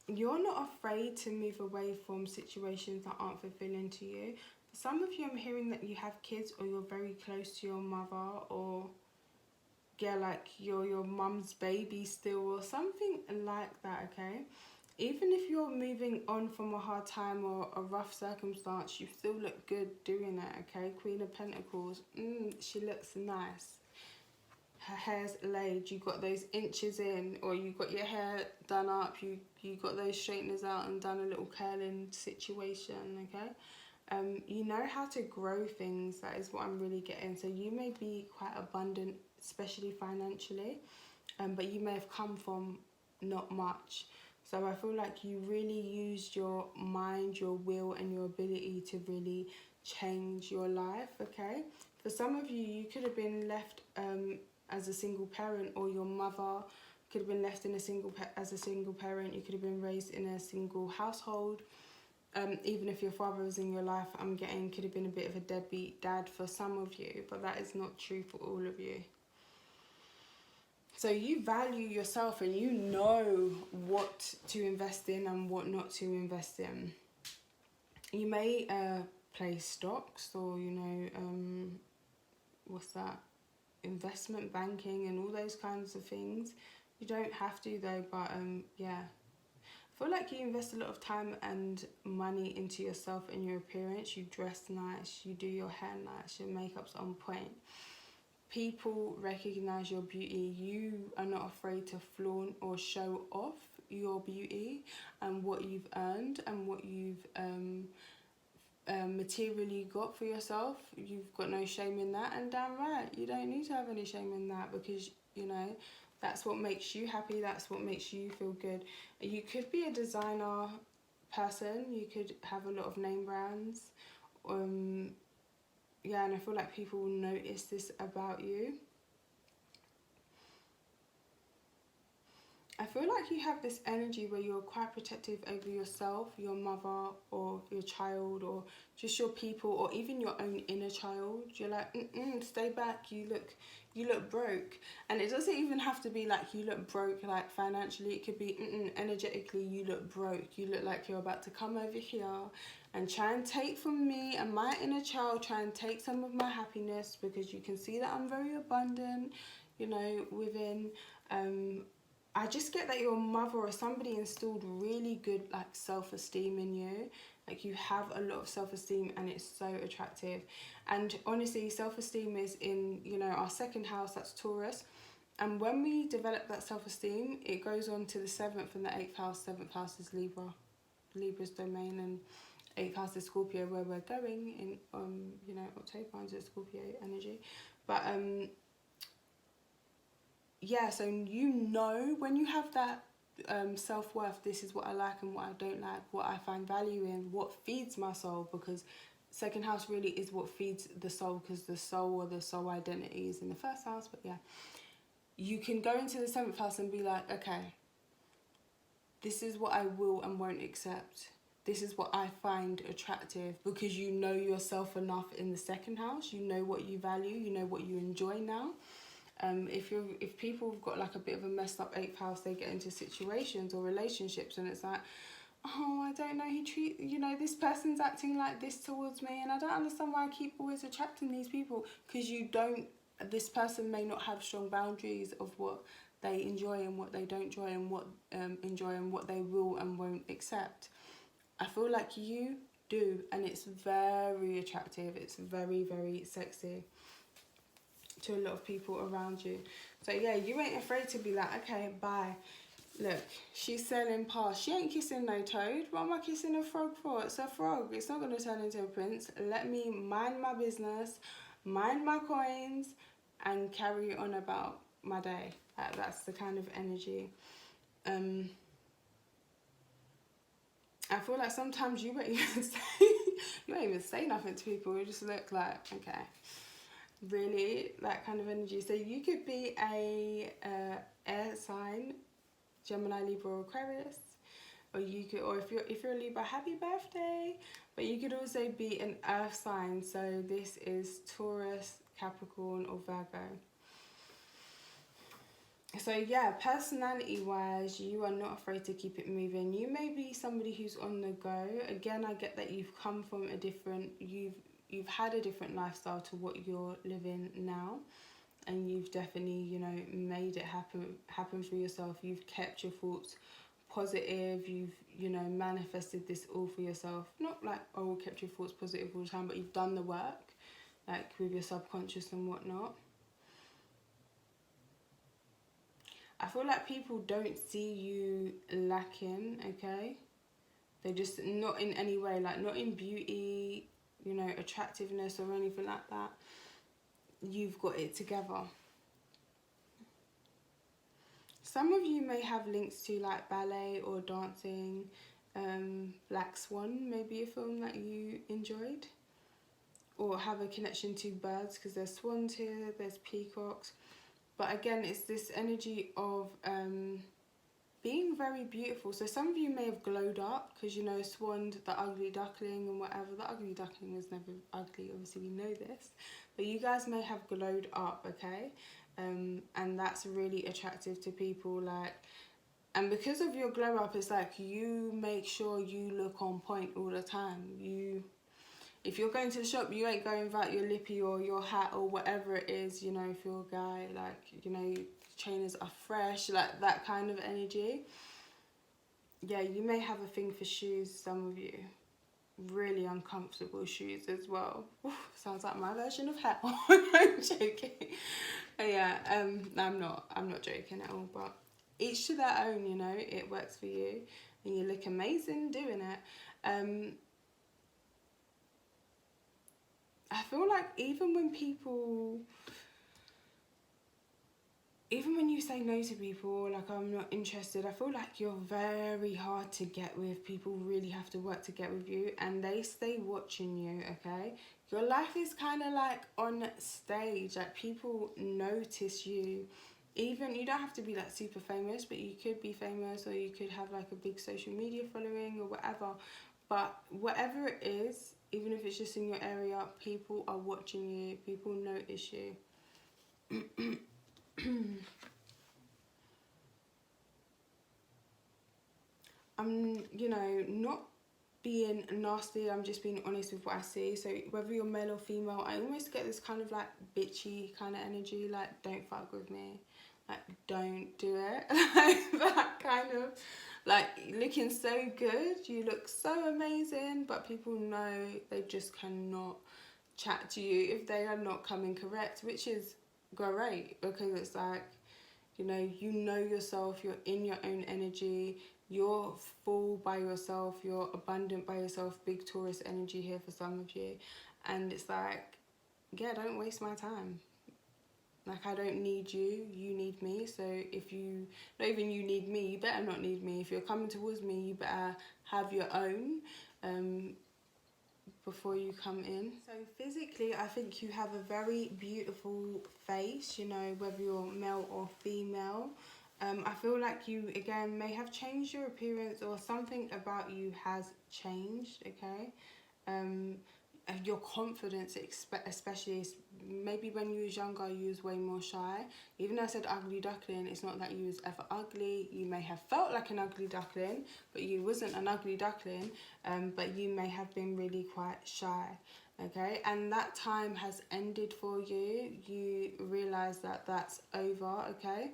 You're not afraid to move away from situations that aren't fulfilling to you. For some of you, I'm hearing that you have kids, or you're very close to your mother, or yeah, like you're your mum's baby still, or something like that, okay? Even if you're moving on from a hard time or a rough circumstance, you still look good doing it, okay? Queen of Pentacles, she looks nice. Her hair's laid, you got those inches in, or you got your hair done up, you got those straighteners out and done a little curling situation, okay? You know how to grow things, that is what I'm really getting. So you may be quite abundant, especially financially, but you may have come from not much. So I feel like you really used your mind, your will, and your ability to really change your life, okay? For some of you, you could have been left as a single parent, or your mother could have been left in as a single parent. You could have been raised in a single household. Even if your father was in your life, I'm getting could have been a bit of a deadbeat dad for some of you, but that is not true for all of you. So you value yourself, and you know what to invest in and what not to invest in. You may play stocks, or what's that, investment banking and all those kinds of things. You don't have to though, but yeah, I feel like you invest a lot of time and money into yourself and your appearance. You dress nice, you do your hair nice, your makeup's on point. People recognize your beauty. You are not afraid to flaunt or show off your beauty and what you've earned and what you've materially got for yourself. You've got no shame in that, and damn right, you don't need to have any shame in that, because you know that's what makes you happy, that's what makes you feel good. You could be a designer person, you could have a lot of name brands, yeah, and I feel like people will notice this about you. I feel like you have this energy where you're quite protective over yourself, your mother, or your child, or just your people, or even your own inner child. You're like, stay back, you look broke. And it doesn't even have to be like you look broke like financially. It could be energetically, you look broke. You look like you're about to come over here and try and take from me and my inner child, try and take some of my happiness, because you can see that I'm very abundant, within. I just get that your mother or somebody instilled really good like self-esteem in you. Like you have a lot of self-esteem, and it's so attractive. And honestly, self-esteem is in, our second house, that's Taurus. And when we develop that self-esteem, it goes on to the 7th and the 8th house. 7th house is Libra, Libra's domain, and 8th house is Scorpio, where we're going in, October into Scorpio energy. But yeah, so when you have that self-worth, this is what I like and what I don't like, what I find value in, what feeds my soul, because second house really is what feeds the soul, because the soul or the soul identity is in the first house. But yeah, you can go into the 7th house and be like, okay, this is what I will and won't accept. This is what I find attractive, because you know yourself enough in the 2nd house. You know what you value, you know what you enjoy now. If people have got like a bit of a messed up 8th house, they get into situations or relationships and it's like, oh, I don't know, this person's acting like this towards me and I don't understand why I keep always attracting these people, because this person may not have strong boundaries of what they enjoy and what they don't enjoy, and what they will and won't accept. I feel like you do, and it's very attractive. It's very, very sexy to a lot of people around you. So yeah, you ain't afraid to be like, okay, bye. Look, she's sailing past. She ain't kissing no toad. What am I kissing a frog for? It's a frog. It's not going to turn into a prince. Let me mind my business, mind my coins, and carry on about my day. That's the kind of energy. I feel like sometimes you won't even say nothing to people. You just look like, okay, really, that kind of energy. So you could be a air sign, Gemini, Libra, or Aquarius, or if you're a Libra, happy birthday. But you could also be an earth sign. So this is Taurus, Capricorn, or Virgo. So yeah, personality wise, you are not afraid to keep it moving. You may be somebody who's on the go. Again, I get that you've come from you've had a different lifestyle to what you're living now, and you've definitely, made it happen for yourself. You've kept your thoughts positive. You've, manifested this all for yourself. Not like, oh, kept your thoughts positive all the time, but you've done the work, like with your subconscious and whatnot. I feel like people don't see you lacking, okay? They're just not in any way, like not in beauty, attractiveness or anything like that. You've got it together. Some of you may have links to like ballet or dancing. Black Swan may be a film that you enjoyed. Or have a connection to birds, because there's swans here, there's peacocks. But again, it's this energy of being very beautiful. So some of you may have glowed up because, swan, the ugly duckling and whatever. The ugly duckling was never ugly, obviously we know this. But you guys may have glowed up, okay? And that's really attractive to people. And because of your glow up, it's like you make sure you look on point all the time. If you're going to the shop, you ain't going without your lippy or your hat or whatever it is, if you're a guy, trainers are fresh, like that kind of energy. Yeah, you may have a thing for shoes, some of you. Really uncomfortable shoes as well. Oof, sounds like my version of hell. I'm joking. Yeah, I'm not joking at all, but each to their own, it works for you and you look amazing doing it. I feel like even when you say no to people, like I'm not interested, I feel like you're very hard to get with. People really have to work to get with you and they stay watching you, okay? Your life is kind of like on stage, like people notice you. Even, you don't have to be like super famous, but you could be famous or you could have like a big social media following or whatever. But whatever it is, even if it's just in your area, people are watching you, people notice you. I'm, not being nasty, I'm just being honest with what I see. So whether you're male or female, I almost get this kind of like bitchy kind of energy, like don't fuck with me, like don't do it. Like that kind of, like looking so good, you look so amazing, but people know they just cannot chat to you if they are not coming correct, which is great, because it's like, you know yourself, you're in your own energy, you're full by yourself, you're abundant by yourself. Big Taurus energy here for some of you. And it's like, yeah, don't waste my time. Like, I don't need you, you need me. So if you, not even you need me, you better not need me. If you're coming towards me, you better have your own. before you come in. So physically, I think you have a very beautiful face, you know, whether you're male or female. I feel like you, again, may have changed your appearance, or something about you has changed, okay? Your confidence, especially, maybe when you was younger, you was way more shy. Even though I said ugly duckling, it's not that you was ever ugly. You may have felt like an ugly duckling, but you wasn't an ugly duckling. But you may have been really quite shy, okay? And that time has ended for you. You realise that that's over, okay?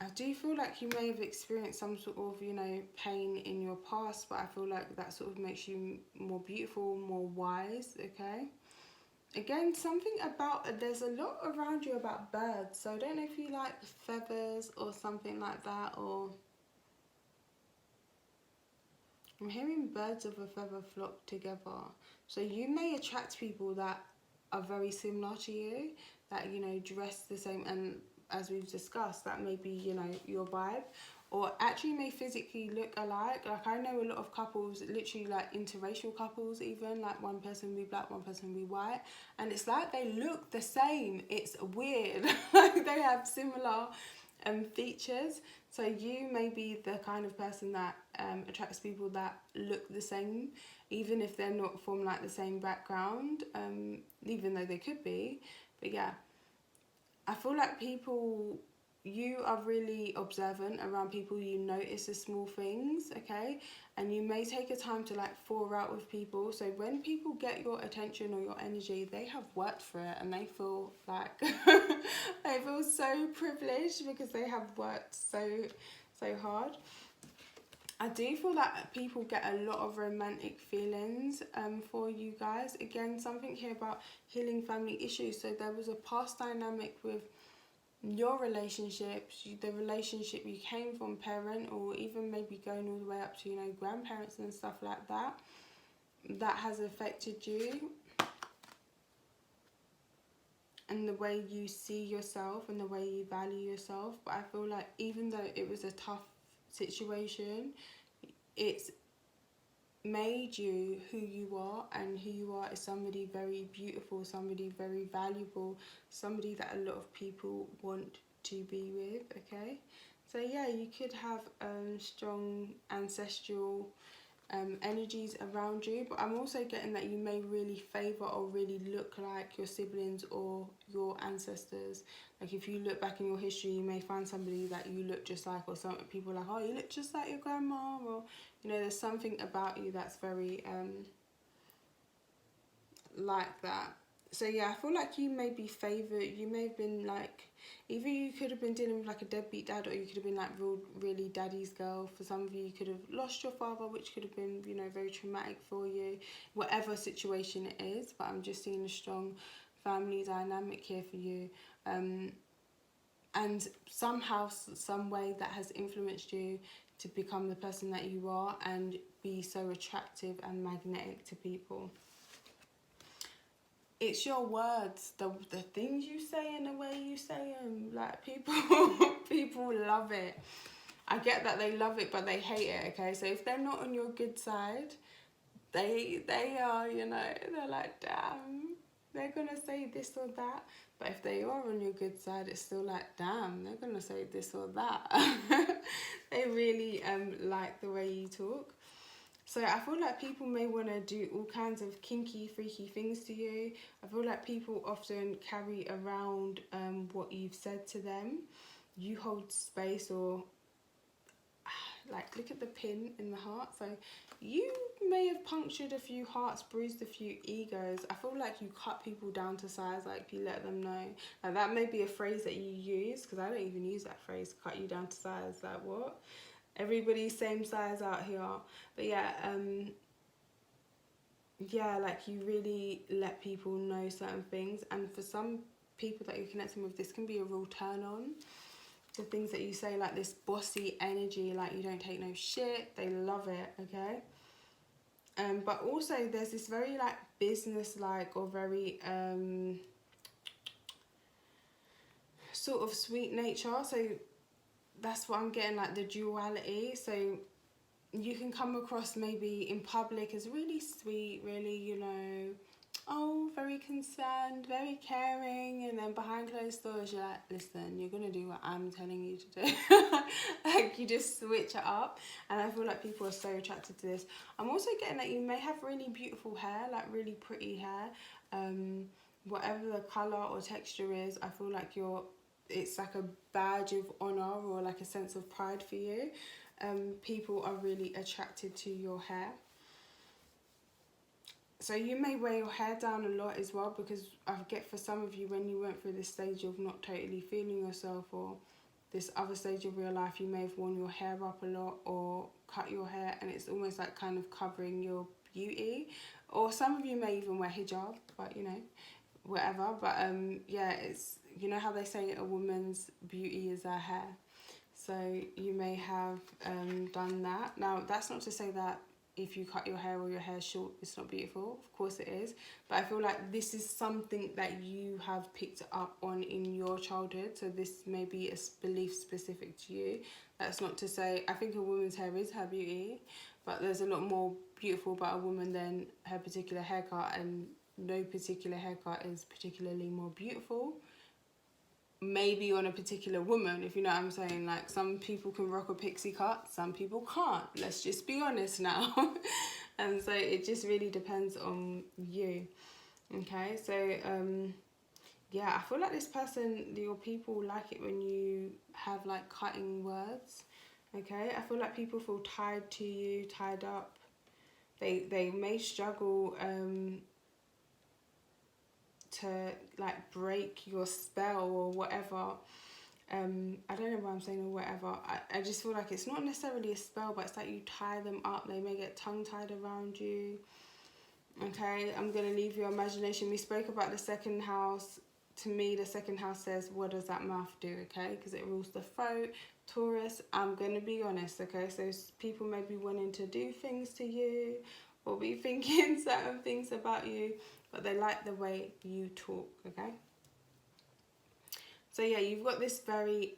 I do feel like you may have experienced some sort of, you know, pain in your past, but I feel like that sort of makes you more beautiful, more wise, okay? Again, something about, there's a lot around you about birds, so I don't know if you like feathers or something like that, or I'm hearing birds of a feather flock together. So you may attract people that are very similar to you, that, you know, dress the same, and as we've discussed, that may be, you know, your vibe, or actually may physically look alike. Like, I know a lot of couples, literally like interracial couples even, like one person be black, one person be white, and it's like they look the same. It's weird. Like, they have similar features. So you may be the kind of person that attracts people that look the same, even if they're not from like the same background, even though they could be. But yeah, I feel like people, you are really observant around people. You notice the small things, okay? And you may take a time to like fall out with people. So when people get your attention or your energy, they have worked for it, and they feel like they feel so privileged because they have worked so hard. I do feel that people get a lot of romantic feelings for you guys. Again, something here about healing family issues. So there was a past dynamic with your relationships, the relationship you came from, parent, or even maybe going all the way up to, you know, grandparents and stuff like that, that has affected you and the way you see yourself and the way you value yourself. But I feel like even though it was a tough situation, it's made you who you are, and who you are is somebody very beautiful, somebody very valuable, somebody that a lot of people want to be with, okay? So yeah, you could have strong ancestral energies around you, but I'm also getting that you may really favour or really look like your siblings or your ancestors. Like, if you look back in your history, you may find somebody that you look just like, or some people are like, oh, you look just like your grandma, or, you know, there's something about you that's very like that. So yeah, I feel like you may be favoured. You may have been like, either you could have been dealing with like a deadbeat dad, or you could have been like really daddy's girl. For some of you, you could have lost your father, which could have been, you know, very traumatic for you. Whatever situation it is, but I'm just seeing a strong family dynamic here for you. And somehow, some way that has influenced you to become the person that you are and be so attractive and magnetic to people. It's your words, the things you say and the way you say them. Like, people love it. I get that they love it, but they hate it, okay? So if they're not on your good side, they are, you know, they're like, damn, they're gonna say this or that. But if they are on your good side, it's still like, damn, they're gonna say this or that. They really like the way you talk. So I feel like people may want to do all kinds of kinky, freaky things to you. I feel like people often carry around what you've said to them. You hold space, or like, look at the pin in the heart. So you may have punctured a few hearts, bruised a few egos. I feel like you cut people down to size, like you let them know. Now that may be a phrase that you use, because I don't even use that phrase, cut you down to size. Like, what? Everybody's same size out here. But yeah, yeah, like, you really let people know certain things, and for some people that you're connecting with, this can be a real turn on. The things that you say, like this bossy energy, like you don't take no shit, they love it, okay? But also there's this very like business-like, or very sort of sweet nature. So that's what I'm getting, like the duality. So you can come across maybe in public as really sweet, really, you know, oh, very concerned, very caring, and then behind closed doors you're like, listen, you're gonna do what I'm telling you to do. Like, you just switch it up, and I feel like people are so attracted to this. I'm also getting that you may have really beautiful hair, like really pretty hair, whatever the color or texture is. I feel like it's like a badge of honor or like a sense of pride for you. People are really attracted to your hair. So you may wear your hair down a lot as well, because I get for some of you, when you went through this stage of not totally feeling yourself, or this other stage of your life, you may have worn your hair up a lot or cut your hair, and it's almost like kind of covering your beauty. Or some of you may even wear hijab, but you know, whatever. But yeah, it's, you know how they say a woman's beauty is her hair. So you may have done that. Now, that's not to say that if you cut your hair or your hair short, it's not beautiful. Of course it is. But I feel like this is something that you have picked up on in your childhood. So this may be a belief specific to you. That's not to say, I think a woman's hair is her beauty, but there's a lot more beautiful about a woman than her particular haircut, and no particular haircut is particularly more beautiful. Maybe on a particular woman, if you know what I'm saying. Like, some people can rock a pixie cut, some people can't. Let's just be honest now. And so it just really depends on you. Okay, so yeah, I feel like this person, your people, like it when you have like cutting words. Okay, I feel like people feel tied to you, tied up. They may struggle to like break your spell or whatever. I don't know why I'm saying or whatever. I just feel like it's not necessarily a spell, but it's like you tie them up. They may get tongue tied around you. Okay, I'm gonna leave your imagination. We spoke about the second house. To me, the second house says, what does that mouth do? Okay, because it rules the throat. Taurus, I'm gonna be honest. Okay, so people may be wanting to do things to you or be thinking certain things about you, but they like the way you talk. Okay, so yeah, you've got this very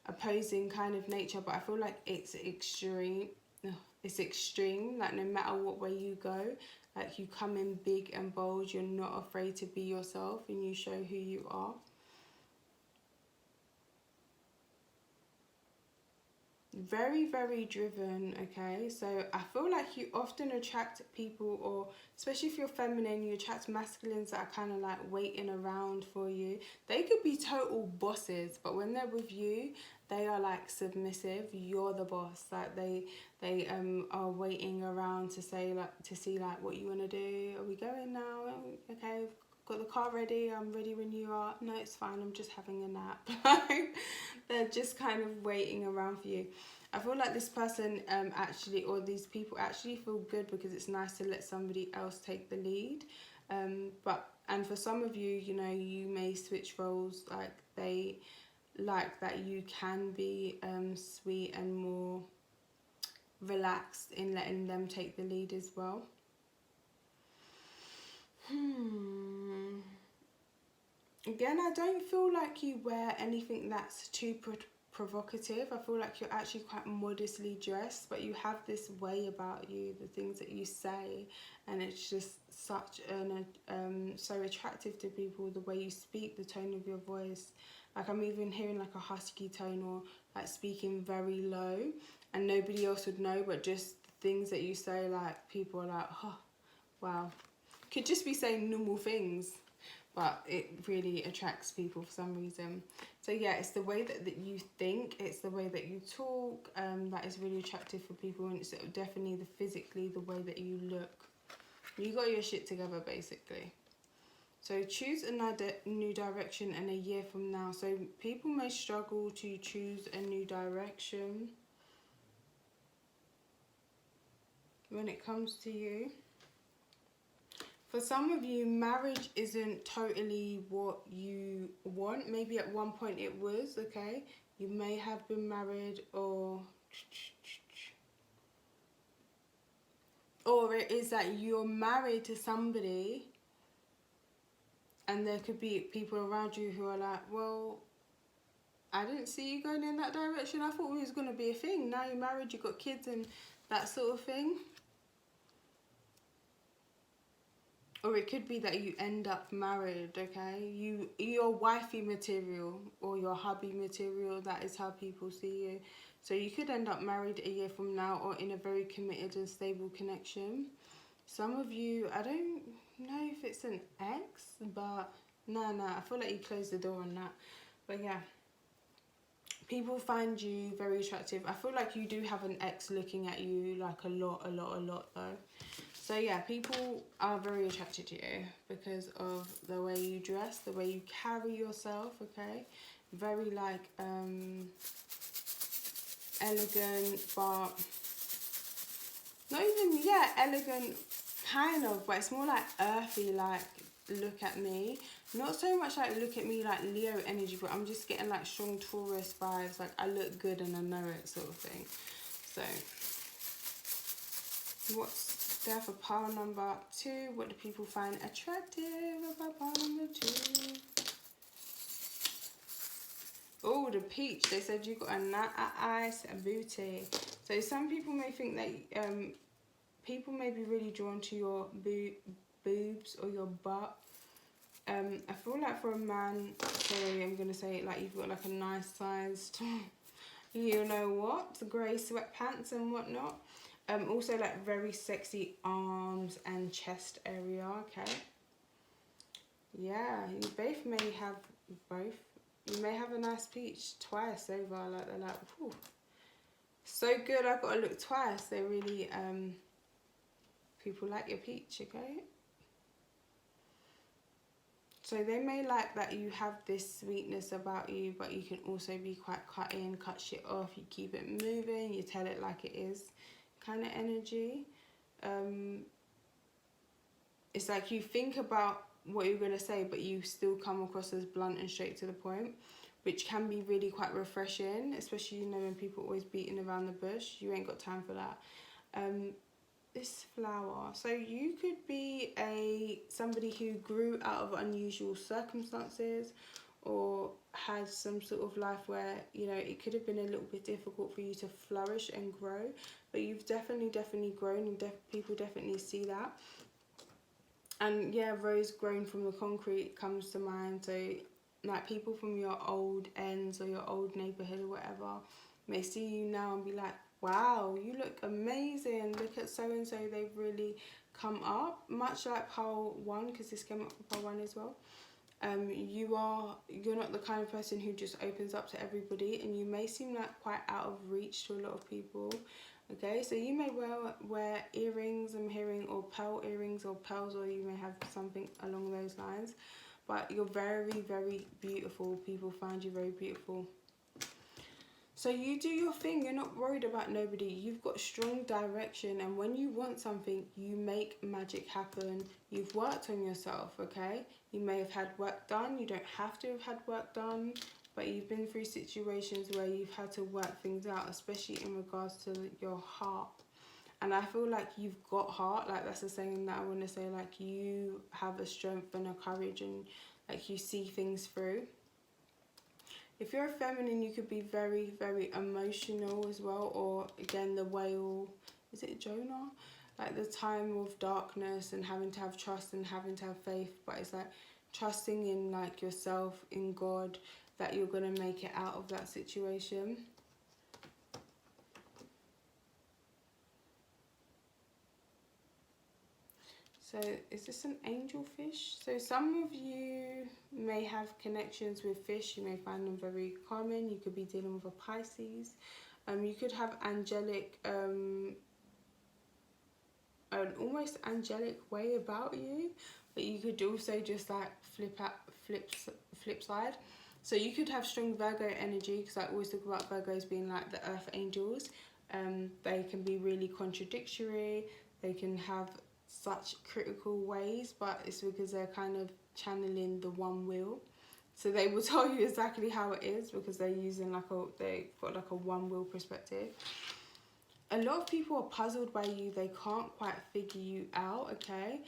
opposing kind of nature, but I feel like it's extreme. It's extreme. Like, no matter what way you go, like, you come in big and bold. You're not afraid to be yourself, and you show who you are. Very, very driven. Okay, so I feel like you often attract people, or especially if you're feminine, you attract masculines that are kind of like waiting around for you. They could be total bosses, but when they're with you, they are like submissive. You're the boss. Like, they are waiting around to say, like, to see like what you want to do. Are we going now? Okay, got the car ready. I'm ready when you are. No, it's fine, I'm just having a nap. They're just kind of waiting around for you. I feel like this person actually, or these people actually feel good, because it's nice to let somebody else take the lead. And for some of you, you know, you may switch roles. Like, they like that you can be sweet and more relaxed in letting them take the lead as well. Again, I don't feel like you wear anything that's too provocative. I feel like you're actually quite modestly dressed, but you have this way about you, the things that you say, and it's just such so attractive to people. The way you speak, the tone of your voice. Like, I'm even hearing like a husky tone, or like speaking very low, and nobody else would know, but just the things that you say, like, people are like, oh, wow. Could just be saying normal things, but it really attracts people for some reason. So yeah, it's the way that you think, it's the way that you talk, that is really attractive for people, and it's definitely physically the way that you look. You got your shit together, basically. So choose a new direction in a year from now. So people may struggle to choose a new direction when it comes to you. For some of you, marriage isn't totally what you want. Maybe at one point it was, okay? You may have been married, or it is that you're married to somebody, and there could be people around you who are like, well, I didn't see you going in that direction. I thought it was going to be a thing. Now you're married, you've got kids and that sort of thing. Or it could be that you end up married, okay? You're wifey material or your hubby material. That is how people see you. So you could end up married a year from now or in a very committed and stable connection. Some of you, I don't know if it's an ex, but no, I feel like you closed the door on that. But yeah, people find you very attractive. I feel like you do have an ex looking at you like a lot though. So yeah, people are very attracted to you because of the way you dress, the way you carry yourself, okay? Very like elegant, but not even, yeah, elegant kind of, but it's more like earthy, like look at me. Not so much like look at me like Leo energy, but I'm just getting like strong Taurus vibes, like I look good and I know it sort of thing. So what's there for pile number 2? What do people find attractive about pile number 2? Oh, the peach. They said you got a nice booty. So some people may think that people may be really drawn to your boobs or your butt. I feel like for a man, sorry, I'm gonna say it like you've got like a nice sized, you know what, grey sweatpants and whatnot. Also like very sexy arms and chest area, okay? Yeah, you both may have both. You may have a nice peach twice over, like they're like, whew. So good, I've got to look twice. They really, people like your peach, okay? So they may like that you have this sweetness about you, but you can also be quite cutting, cut shit off, you keep it moving, you tell it like it is kind of energy. It's like you think about what you're going to say, but you still come across as blunt and straight to the point, which can be really quite refreshing, especially, you know, when people are always beating around the bush. You ain't got time for that. This flower, so you could be somebody who grew out of unusual circumstances or had some sort of life where, you know, it could have been a little bit difficult for you to flourish and grow, but you've definitely grown, and people definitely see that. And yeah, rose grown from the concrete comes to mind. So like people from your old ends or your old neighborhood or whatever may see you now and be like, wow, you look amazing, look at so and so, they've really come up. Much like pile 1, because this came up for pile 1 as well. You're not the kind of person who just opens up to everybody, and you may seem like quite out of reach to a lot of people. Okay, so you may wear earrings, I'm hearing, or pearl earrings or pearls, or you may have something along those lines, but you're very beautiful. People find you very beautiful. So you do your thing, you're not worried about nobody, you've got strong direction, and when you want something, you make magic happen. You've worked on yourself, okay? You may have had work done, you don't have to have had work done, but you've been through situations where you've had to work things out, especially in regards to your heart. And I feel like you've got heart, like that's the saying that I want to say, like you have a strength and a courage, and like you see things through. If you're a feminine, you could be very emotional as well, or again the whale, is it Jonah? Like the time of darkness and having to have trust and having to have faith, but it's like trusting in like yourself, in God, that you're going to make it out of that situation. So is this an angelfish? So some of you may have connections with fish. You may find them very common. You could be dealing with a Pisces. You could have angelic, an almost angelic way about you, but you could also just like flip side. So you could have strong Virgo energy, because I always talk about Virgos being like the earth angels. They can be really contradictory. They can have such critical ways, but it's because they're kind of channeling the one will. So they will tell you exactly how it is, because they're using like they've got like a one will perspective. A lot of people are puzzled by you. They can't quite figure you out, okay?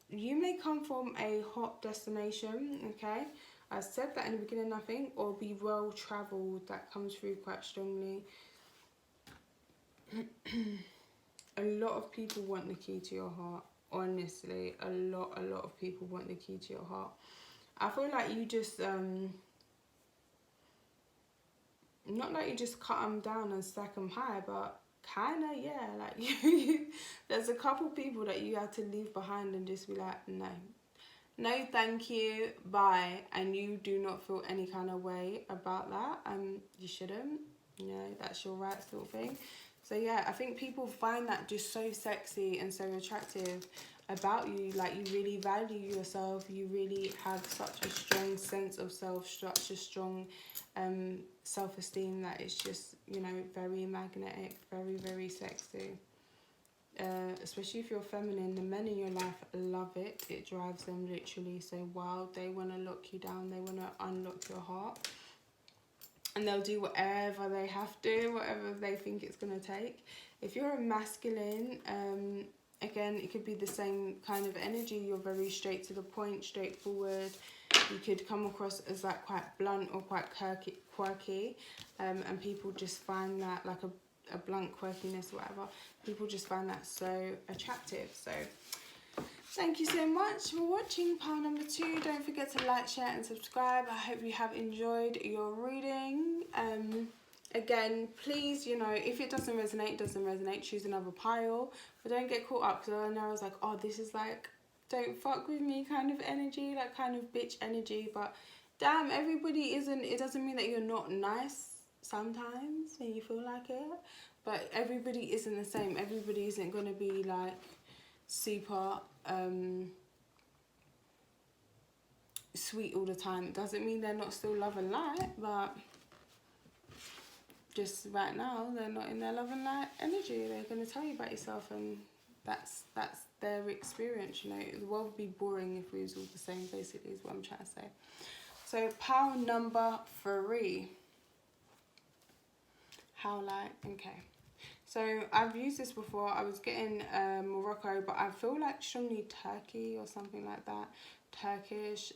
You may come from a hot destination, okay? I said that in the beginning, I think, or be well travelled. That comes through quite strongly. A lot of people want the key to your heart. Honestly, a lot of people want the key to your heart. I feel like you just not like you just cut them down and stack them high, but kind of, yeah, like there's a couple people that you had to leave behind and just be like, no thank you, bye. And you do not feel any kind of way about that. You shouldn't, you know, that's your right sort of thing. So yeah, I think people find that just so sexy and so attractive about you. Like, you really value yourself, you really have such a strong sense of self, such a strong self-esteem that it's just, you know, very magnetic, very sexy. Especially if you're feminine, the men in your life love it. It drives them literally so wild. They want to lock you down, they want to unlock your heart, and they'll do whatever they have to, whatever they think it's going to take. If you're a masculine, again, it could be the same kind of energy. You're very straight to the point, straightforward. You could come across as like quite blunt or quite quirky, and people just find that, like a blunt quirkiness or whatever, people just find that so attractive. So thank you so much for watching pile number 2. Don't forget to like, share and subscribe. I hope you have enjoyed your reading. Again, please, you know, if it doesn't resonate, it doesn't resonate. Choose another pile. But don't get caught up, because I know I was like, oh, this is like, don't fuck with me kind of energy, like kind of bitch energy. But damn, everybody isn't, it doesn't mean that you're not nice sometimes when you feel like it. But everybody isn't the same. Everybody isn't going to be like super sweet all the time. It doesn't mean they're not still love and light, but just right now they're not in their love and light energy. They're going to tell you about yourself, and that's their experience. You know, the world would be boring if we was all the same, basically, is what I'm trying to say. So pile number 3, Howlite. Okay, so I've used this before. I was getting Morocco, but I feel like strongly Turkey or something like that. Turkish.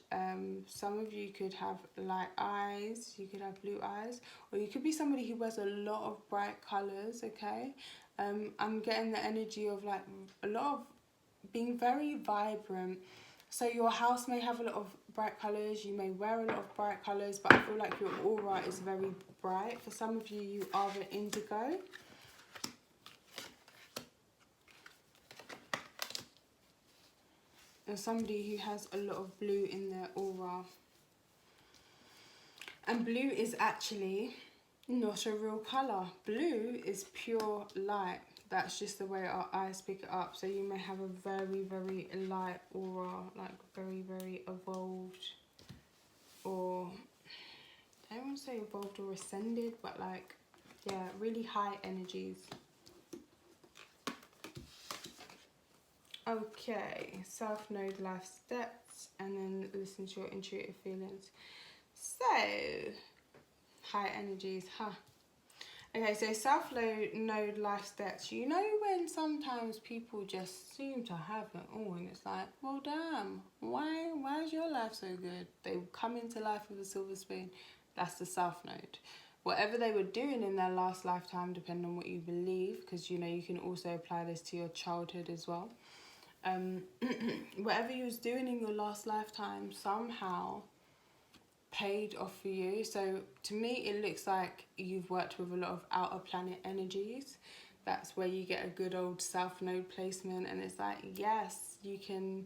Some of you could have light eyes, you could have blue eyes, or you could be somebody who wears a lot of bright colours, okay? I'm getting the energy of like a lot of being very vibrant. So your house may have a lot of bright colours, you may wear a lot of bright colours, but I feel like your aura is very bright. For some of you, you are the indigo. Or somebody who has a lot of blue in their aura. And blue is actually not a real colour. Blue is pure light. That's just the way our eyes pick it up. So you may have a very light aura, like very evolved, or I don't want to say evolved or ascended, but like, yeah, really high energies. Okay, South Node life steps, and then listen to your intuitive feelings. So, high energies, huh? Okay, so South Node life steps. You know when sometimes people just seem to have it all, and it's like, well, damn, why is your life so good? They come into life with a silver spoon. That's the South Node. Whatever they were doing in their last lifetime, depending on what you believe, because, you know, you can also apply this to your childhood as well. Whatever you was doing in your last lifetime somehow paid off for you. So to me, it looks like you've worked with a lot of outer planet energies. That's where you get a good old South Node placement, and it's like, yes, you can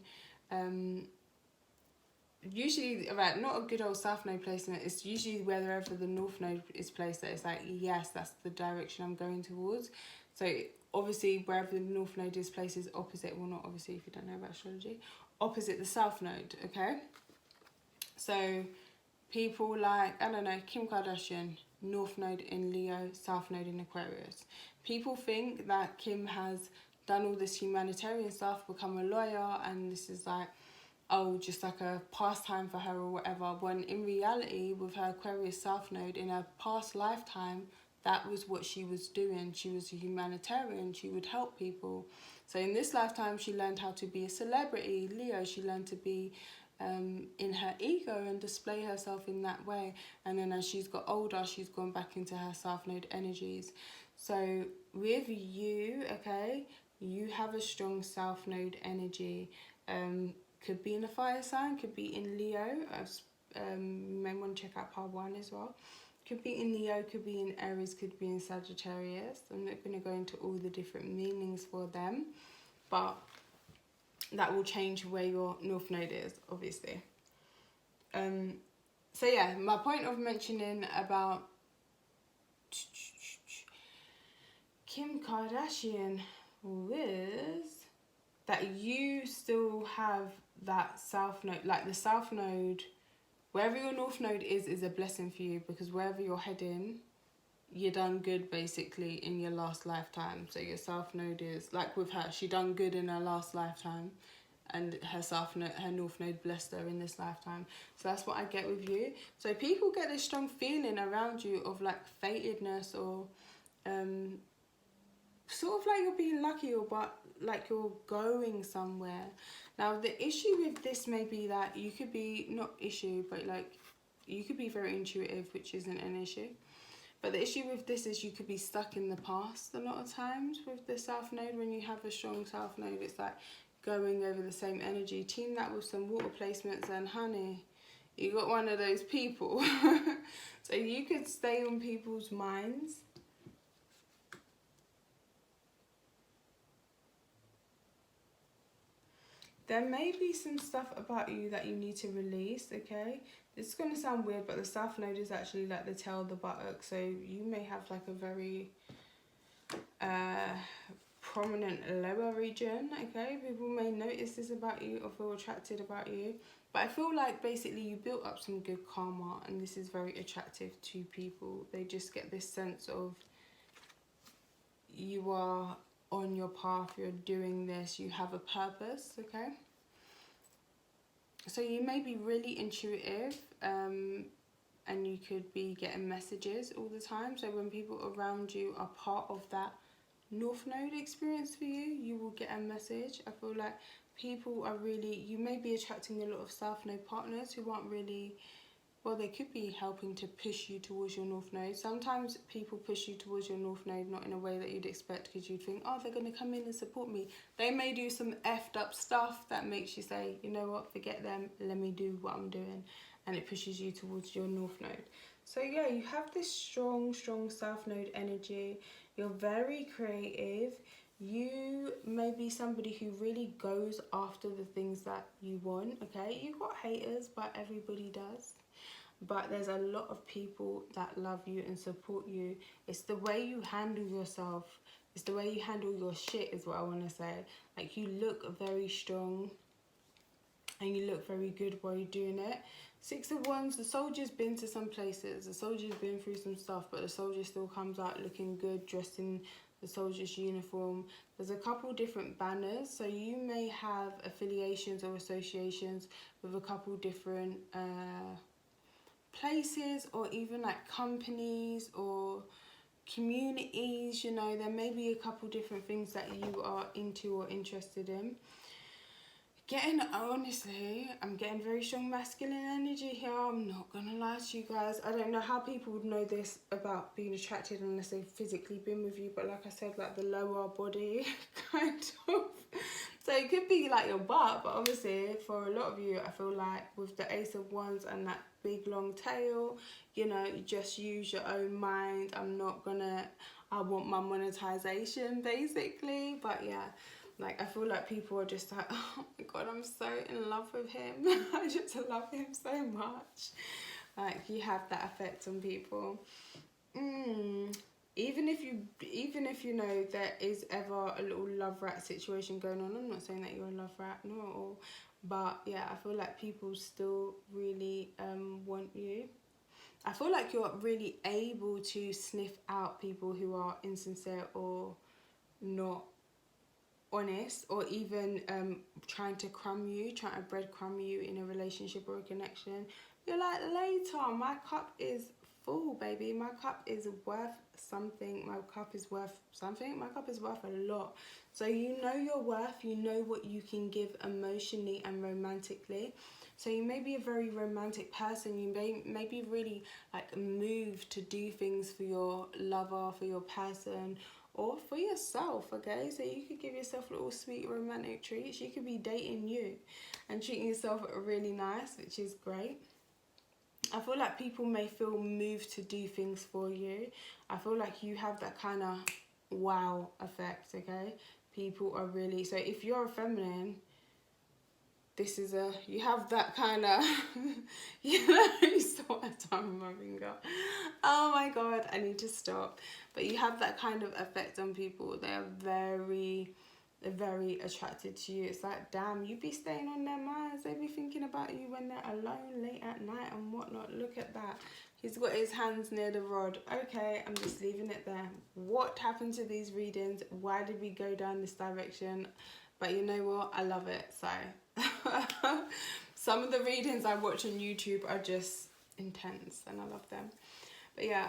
usually, right, not a good old South Node placement, it's usually wherever the North Node is placed that it's like, yes, that's the direction I'm going towards. So obviously wherever the North Node is placed is opposite, well, not obviously if you don't know about astrology, opposite the South Node, okay? So people like, I don't know, Kim Kardashian, North Node in Leo, South Node in Aquarius. People think that Kim has done all this humanitarian stuff, become a lawyer, and this is like, oh, just like a pastime for her or whatever, when in reality, with her Aquarius South Node, in her past lifetime, that was what she was doing. She was a humanitarian, she would help people. So in this lifetime, she learned how to be a celebrity. Leo, she learned to be in her ego and display herself in that way. And then as she's got older, she's gone back into her South Node energies. So with you, okay, you have a strong South Node energy. Could be in a fire sign, could be in Leo. You may want to check out part 1 as well. Could be in Leo, could be in Aries, could be in Sagittarius. I'm not going to go into all the different meanings for them, but that will change where your North Node is, obviously. So yeah, my point of mentioning about Kim Kardashian was that you still have that South Node, like the South Node, wherever your North Node is a blessing for you, because wherever you're heading, you done good basically in your last lifetime. So your South Node is, like with her, she done good in her last lifetime, and her South Node, her North Node blessed her in this lifetime. So that's what I get with you. So people get this strong feeling around you of like fatedness, or sort of like you're being lucky, or but like you're going somewhere. Now the issue with this may be that you could be, not issue, but like you could be very intuitive, which isn't an issue. But the issue with this is you could be stuck in the past a lot of times with the South Node. When you have a strong South Node, it's like going over the same energy. Team that with some water placements and honey, you got one of those people. So you could stay on people's minds. There may be some stuff about you that you need to release, okay? It's going to sound weird, but the South Node is actually like the tail of the buttock. So you may have like a very prominent lower region, okay? People may notice this about you or feel attracted about you. But I feel like basically you built up some good karma, and this is very attractive to people. They just get this sense of you are on your path, you're doing this, you have a purpose, okay? So you may be really intuitive, and you could be getting messages all the time. So when people around you are part of that North Node experience for you, you will get a message. I feel like people are really, you may be attracting a lot of South Node partners who aren't really, well, they could be helping to push you towards your North Node. Sometimes people push you towards your North Node not in a way that you'd expect, because you'd think, oh, they're going to come in and support me. They may do some effed up stuff that makes you say, you know what, forget them, let me do what I'm doing. And it pushes you towards your North Node. So yeah, you have this strong South Node energy. You're very creative. You may be somebody who really goes after the things that you want, okay? You've got haters, but everybody does. But there's a lot of people that love you and support you. It's the way you handle yourself. It's the way you handle your shit is what I want to say. Like, you look very strong and you look very good while you're doing it. 6 of Wands, the soldier's been to some places. The soldier's been through some stuff, but the soldier still comes out looking good, dressed in the soldier's uniform. There's a couple different banners, so you may have affiliations or associations with a couple different places, or even like companies or communities. You know, there may be a couple different things that you are into or interested in. Honestly, I'm getting very strong masculine energy here. I'm not gonna lie to you guys. I don't know how people would know this about being attracted unless they've physically been with you. But like I said, like the lower body, kind of. So it could be like your butt, but obviously for a lot of you, I feel like with the Ace of Wands and that big long tail, you know, you just use your own mind. I want my monetization basically. But yeah. Like, I feel like people are just like, oh my God, I'm so in love with him. I just love him so much. Like, you have that effect on people. Even if you know there is ever a little love rat situation going on, I'm not saying that you're a love rat, not at all. But yeah, I feel like people still really want you. I feel like you're really able to sniff out people who are insincere or not honest, or even trying to breadcrumb you in a relationship or a connection. You're like, later, my cup is full, baby. My cup is worth something. My cup is worth a lot. So you know your worth. You know what you can give emotionally and romantically. So you may be a very romantic person. You may be really like moved to do things for your lover, for your person, or for yourself, okay? So you could give yourself little sweet romantic treats. You could be dating you and treating yourself really nice, which is great. I feel like people may feel moved to do things for you. I feel like you have that kind of wow effect, okay? People are really, so if you're a feminine, you have that kind of, you saw my tongue, my finger. Oh my God, I need to stop. But you have that kind of effect on people. They're very attracted to you. It's like, damn, you be staying on their minds. They be thinking about you when they're alone late at night and whatnot. Look at that. He's got his hands near the rod. Okay, I'm just leaving it there. What happened to these readings? Why did we go down this direction? But you know what? I love it. So some of the readings I watch on YouTube are just intense and I love them. But yeah,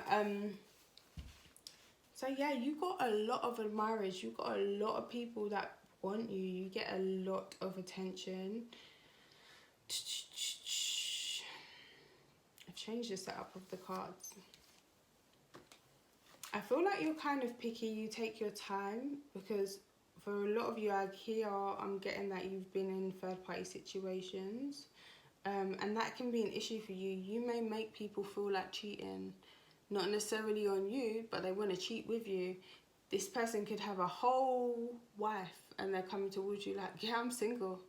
so yeah, you got a lot of admirers. You got a lot of people that want you. You get a lot of attention. I've changed the setup of the cards. I feel like you're kind of picky. You take your time because for a lot of you, I'm getting that you've been in third-party situations. And that can be an issue for you. You may make people feel like cheating. Not necessarily on you, but they want to cheat with you. This person could have a whole wife and they're coming towards you like, yeah, I'm single.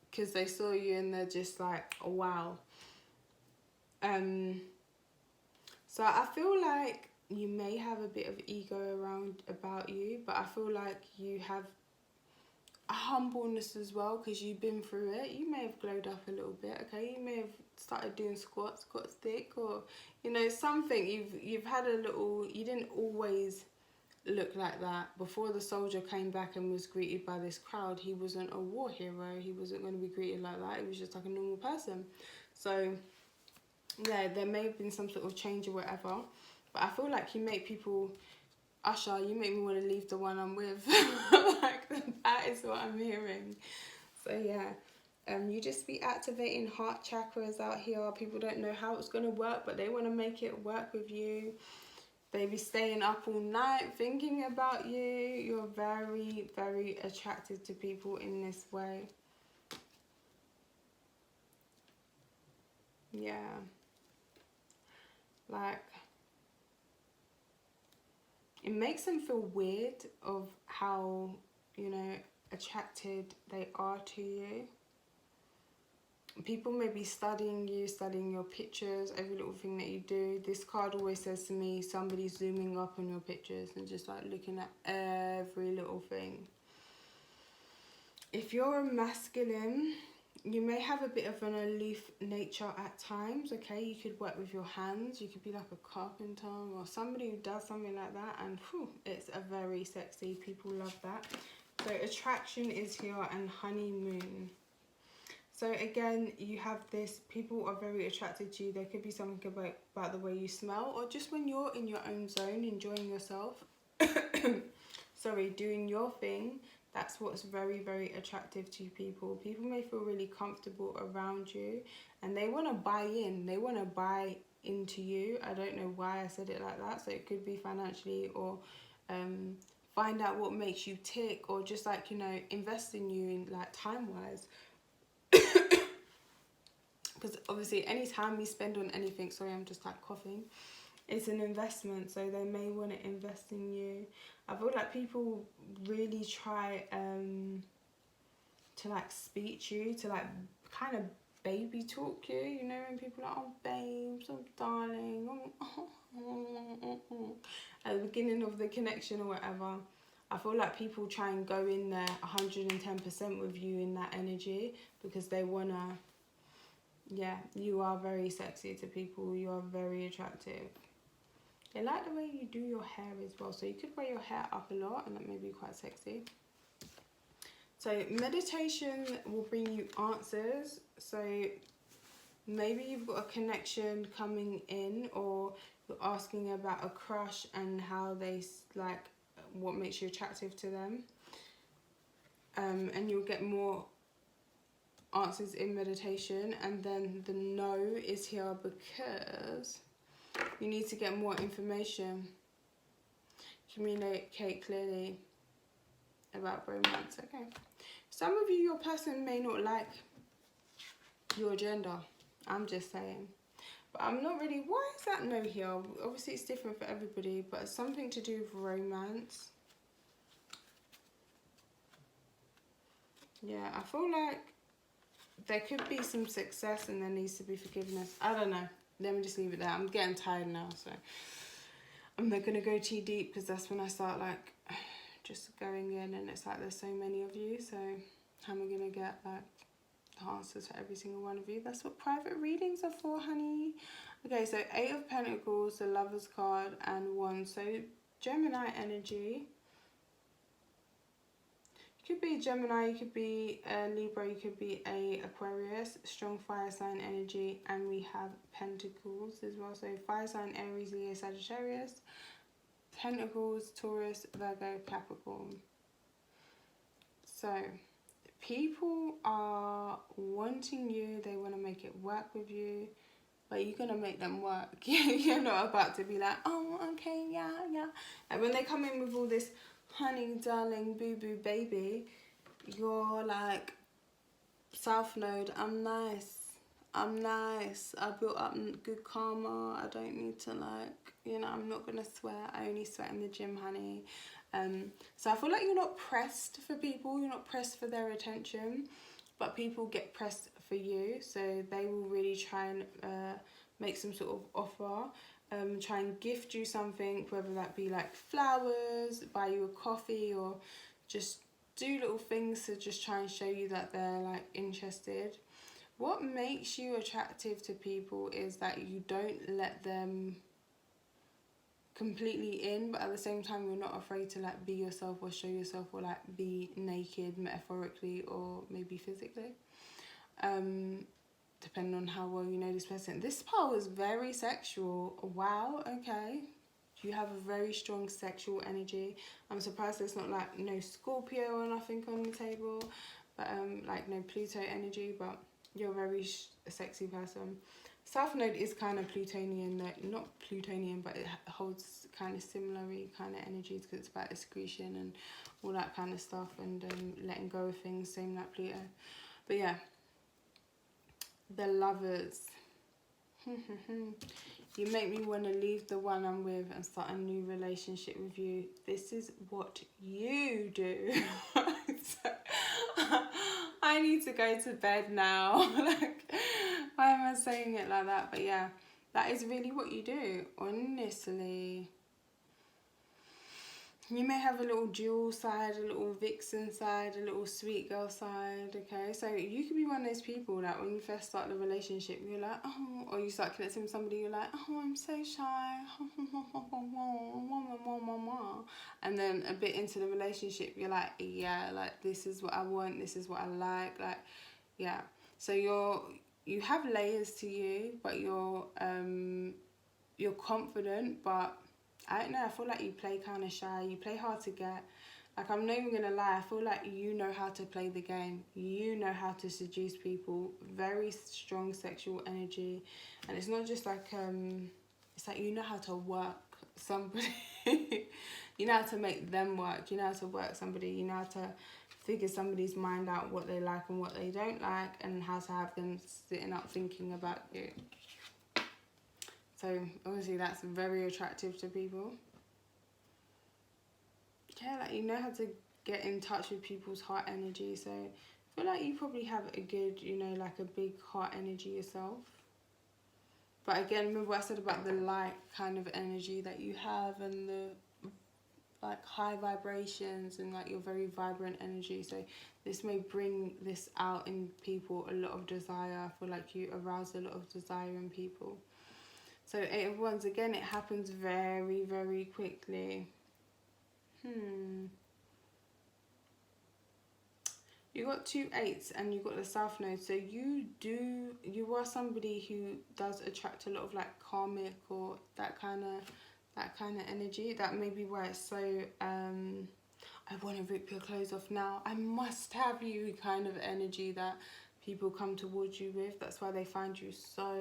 Because they saw you and they're just like, oh, wow. So I feel like you may have a bit of ego about you, but I feel like you have a humbleness as well because you've been through it. You may have glowed up a little bit, okay? You may have started doing squats, got thick, or you know, something. You've had a little. You didn't always look like that. Before the soldier came back and was greeted by this crowd, he wasn't a war hero. He wasn't going to be greeted like that. He was just like a normal person. So yeah, there may have been some sort of change or whatever, but I feel like you make people, Usher, you make me want to leave the one I'm with. Like, that is what I'm hearing. So yeah, you just be activating heart chakras out here. People don't know how it's going to work, but they want to make it work with you. They be staying up all night thinking about you. You're very attracted to people in this way. Yeah. Like, it makes them feel weird of how, you know, attracted they are to you. People may be studying you, studying your pictures, every little thing that you do. This card always says to me, somebody's zooming up on your pictures and just like looking at every little thing. If you're a masculine, you may have a bit of an aloof nature at times, okay? You could work with your hands. You could be like a carpenter or somebody who does something like that, and whew, it's a very sexy. People love that. So attraction is here and honeymoon. So again, you have this, people are very attracted to you. There could be something about the way you smell, or just when you're in your own zone, enjoying yourself. Sorry, doing your thing. That's what's very attractive to people. People may feel really comfortable around you and they want to buy in. They want to buy into you. I don't know why I said it like that. So it could be financially, or find out what makes you tick, or just like, you know, invest in you in like time-wise. Because obviously any time you spend on anything, sorry, I'm just like coughing, it's an investment, so they may want to invest in you. I feel like people really try to like speak you, to like kind of baby talk you, you know, when people are like, oh babes, oh darling, at the beginning of the connection or whatever. I feel like people try and go in there 110% with you in that energy because they want to, yeah, you are very sexy to people, you are very attractive. They like the way you do your hair as well. So you could wear your hair up a lot and that may be quite sexy. So meditation will bring you answers. So maybe you've got a connection coming in, or you're asking about a crush and how they, like, what makes you attractive to them. And you'll get more answers in meditation, and then the no is here because you need to get more information. Communicate clearly about romance. Okay. Some of you, your person may not like your gender. I'm just saying. But I'm not really... Why is that no here? Obviously, it's different for everybody, but it's something to do with romance. Yeah, I feel like there could be some success and there needs to be forgiveness. I don't know. Let me just leave it there. I'm getting tired now, so I'm not going to go too deep because that's when I start, like, just going in, and it's like there's so many of you, so how am I going to get, like, the answers for every single one of you? That's what private readings are for, honey. Okay, so 8 of Pentacles, the Lover's card, and 1. So Gemini energy. You could be Gemini, you could be a Libra, you could be a Aquarius, strong fire sign energy, and we have Pentacles as well. So fire sign, Aries, Leo, Sagittarius, Pentacles, Taurus, Virgo, Capricorn. So people are wanting you, they want to make it work with you, but you're going to make them work. You're not about to be like, oh, okay, yeah. And when they come in with all this honey, darling, boo-boo, baby, you're like, South Node, I'm nice. I built up good karma. I don't need to, like, you know, I'm not going to sweat. I only sweat in the gym, honey. So I feel like you're not pressed for people. You're not pressed for their attention. But people get pressed for you. So they will really try and make some sort of offer. Try and gift you something, whether that be like flowers, buy you a coffee, or just do little things to just try and show you that they're like interested. What makes you attractive to people is that you don't let them completely in, but at the same time you're not afraid to like be yourself or show yourself, or like be naked metaphorically or maybe physically. Depending on how well you know this person. This pile is very sexual. Wow, okay. You have a very strong sexual energy. I'm surprised there's not like no Scorpio or nothing on the table, but like no Pluto energy, but you're a very sexy person. South Node is kind of Plutonian, like not Plutonian, but it holds kind of similar kind of energies because it's about excretion and all that kind of stuff, and letting go of things, same like Pluto. But yeah, the Lovers. You make me want to leave the one I'm with and start a new relationship with you. This is what you do. So, I need to go to bed now. Like, why am I saying it like that? But yeah, that is really what you do, honestly. You may have a little jewel side, a little vixen side, a little sweet girl side, okay? So you could be one of those people that when you first start the relationship, you're like, oh, or you start connecting with somebody, you're like, oh, I'm so shy. And then a bit into the relationship, you're like, yeah, like, this is what I want, this is what I like, yeah. So you have layers to you, but you're confident, but I don't know, I feel like you play kind of shy, you play hard to get. Like, I'm not even going to lie, I feel like you know how to play the game. You know how to seduce people. Very strong sexual energy. And it's not just like, it's like you know how to work somebody. You know how to make them work. You know how to work somebody. You know how to figure somebody's mind out, what they like and what they don't like, and how to have them sitting up thinking about you. So obviously that's very attractive to people. Yeah, like you know how to get in touch with people's heart energy. So I feel like you probably have a good, you know, like a big heart energy yourself. But again, remember what I said about the light kind of energy that you have, and the like high vibrations, and like your very vibrant energy. So this may bring this out in people, a lot of desire. I feel like you arouse a lot of desire in people. So 8 of Wands, again, it happens very, very quickly. You got 2 8s and you got the South Node. So you are somebody who does attract a lot of like karmic or that kind of energy. That may be why it's so I want to rip your clothes off now, I must have you kind of energy that people come towards you with. That's why they find you so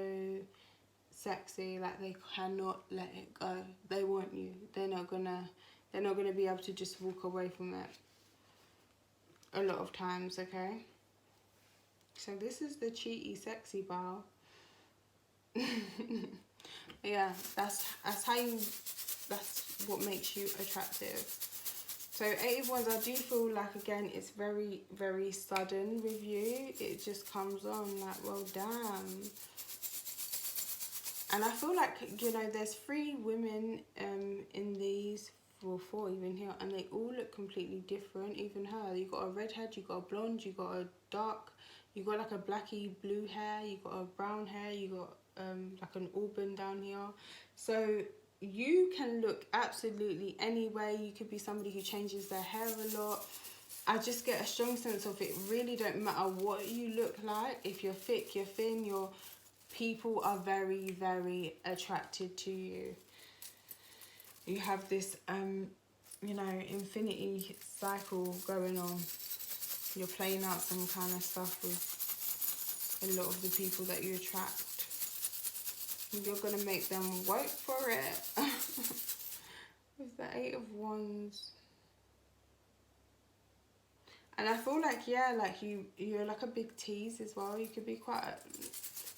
sexy. Like, they cannot let it go. They want you. They're not gonna be able to just walk away from it a lot of times, okay? So this is the cheaty sexy bar. Yeah, that's what makes you attractive. So 8 of Wands, I do feel like, again, it's very, very sudden with you. It just comes on like, well, damn. And I feel like, you know, there's 3 women in these, well, 4 even here, and they all look completely different. Even her, you got a redhead, you got a blonde, you got a dark, you got like a blacky blue hair, you got a brown hair, you got like an auburn down here. So you can look absolutely any way. You could be somebody who changes their hair a lot. I just get a strong sense of it really don't matter what you look like. If you're thick, you're thin, people are very, very attracted to you. You have this, you know, infinity cycle going on. You're playing out some kind of stuff with a lot of the people that you attract. You're going to make them work for it. With the 8 of Wands. And I feel like, yeah, like you're like a big tease as well. You could be quite,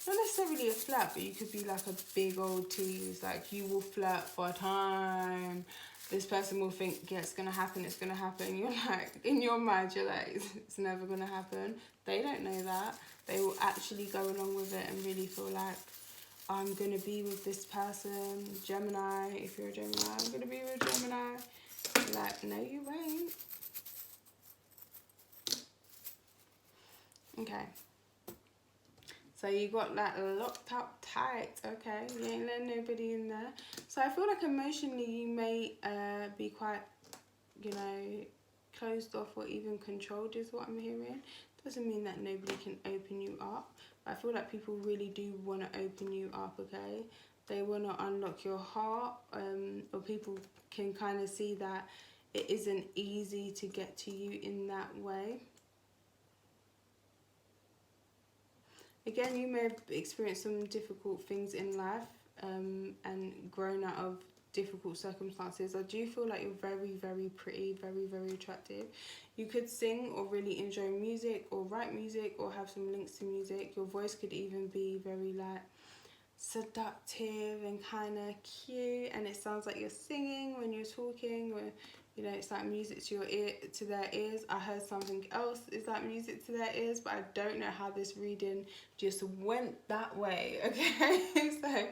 not necessarily a flirt, but you could be like a big old tease. Like, you will flirt for a time. This person will think, yeah, it's going to happen, it's going to happen. You're like, in your mind, you're like, it's never going to happen. They don't know that. They will actually go along with it and really feel like, I'm going to be with this person. Gemini, if you're a Gemini, I'm going to be with Gemini. Like, no, you ain't. Okay. So you got that locked up tight, okay? You ain't letting nobody in there. So I feel like emotionally you may be quite, you know, closed off or even controlled is what I'm hearing. Doesn't mean that nobody can open you up. But I feel like people really do want to open you up, okay? They want to unlock your heart, or people can kind of see that it isn't easy to get to you in that way. Again, you may have experienced some difficult things in life and grown out of difficult circumstances. I do feel like you're very, very pretty, very, very attractive. You could sing or really enjoy music or write music or have some links to music. Your voice could even be very like seductive and kind of cute, and it sounds like you're singing when you're talking, or you know, it's like music to your ear, to their ears. I heard something else is like music to their ears, but I don't know how this reading just went that way, okay? So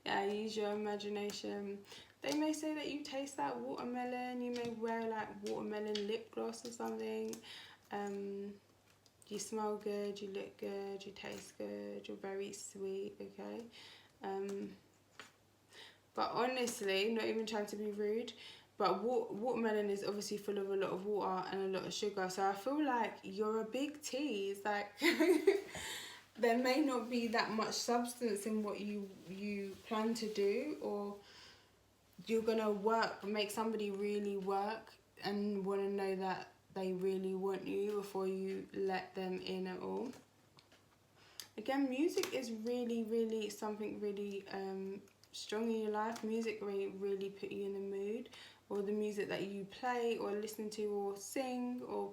yeah, use your imagination. They may say that you taste like watermelon. You may wear like watermelon lip gloss or something. You smell good, you look good, you taste good, you're very sweet, okay? But honestly, not even trying to be rude, but watermelon is obviously full of a lot of water and a lot of sugar. So I feel like you're a big tease. Like, there may not be that much substance in what you plan to do, or you're going to make somebody really work and want to know that they really want you before you let them in at all. Again, music is really, really something really strong in your life. Music really put you in the mood, or the music that you play or listen to or sing or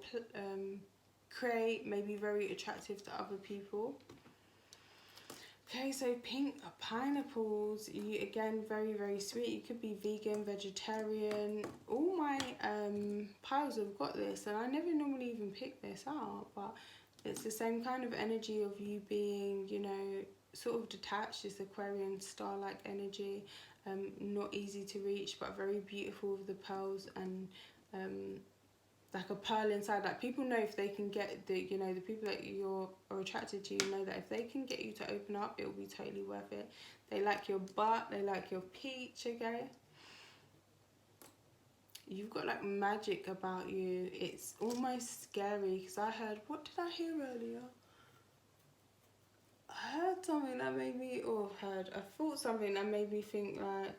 create may be very attractive to other people. Okay, so pink pineapples, again, very, very sweet. You could be vegan, vegetarian. All my piles have got this, and I never normally even pick this out, but it's the same kind of energy of you being, you know, sort of detached. This Aquarian star-like energy, not easy to reach, but very beautiful with the pearls and like a pearl inside. Like, people know if they can get the, you know, the people that are attracted to you know that if they can get you to open up, it will be totally worth it. They like your butt, they like your peach, okay? You've got like magic about you. It's almost scary, because I heard, what did I hear earlier? I heard something that made me, I thought something that made me think like,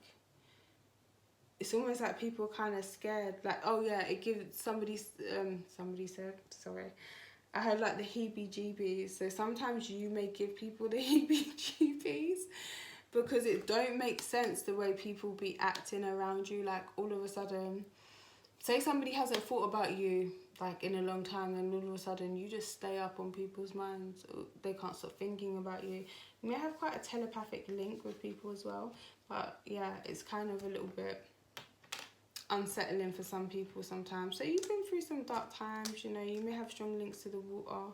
it's almost like people are kind of scared. Like, oh yeah, it gives somebody said, sorry, I had like the heebie-jeebies. So sometimes you may give people the heebie-jeebies because it don't make sense the way people be acting around you. Like all of a sudden, say somebody hasn't thought about you like in a long time, and all of a sudden you just stay up on people's minds. They can't stop thinking about you. You may have quite a telepathic link with people as well, but yeah, it's kind of a little bit unsettling for some people sometimes. So you've been through some dark times, you know, you may have strong links to the water.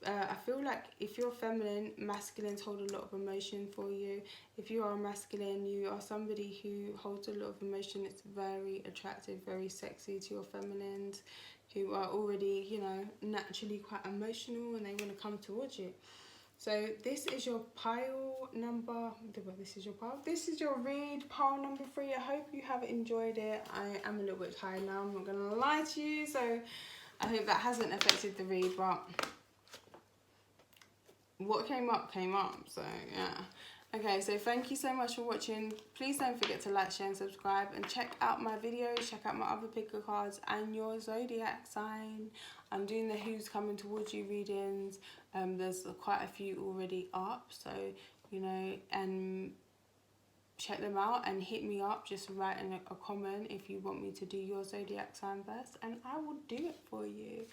I feel like if you're feminine, masculines hold a lot of emotion for you. If you are masculine, you are somebody who holds a lot of emotion. It's very attractive, very sexy to your feminines who are already, you know, naturally quite emotional, and they want to come towards you. So this is your pile number, well, this is your pile. This is your read, pile number 3. I hope you have enjoyed it. I am a little bit tired now, I'm not going to lie to you. So I hope that hasn't affected the read, but what came up, so yeah. Okay, so thank you so much for watching. Please don't forget to like, share and subscribe, and check out my videos, check out my other picker cards and your zodiac sign. I'm doing the who's coming towards you readings. There's quite a few already up, so you know, and check them out and hit me up. Just write in a comment if you want me to do your zodiac sign first, and I will do it for you.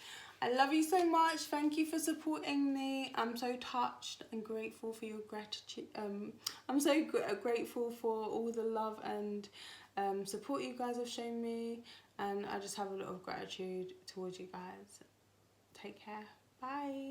I love you so much. Thank you for supporting me. I'm so touched and grateful for your gratitude. I'm so grateful for all the love and support you guys have shown me, and I just have a lot of gratitude towards you guys. Take care. Bye.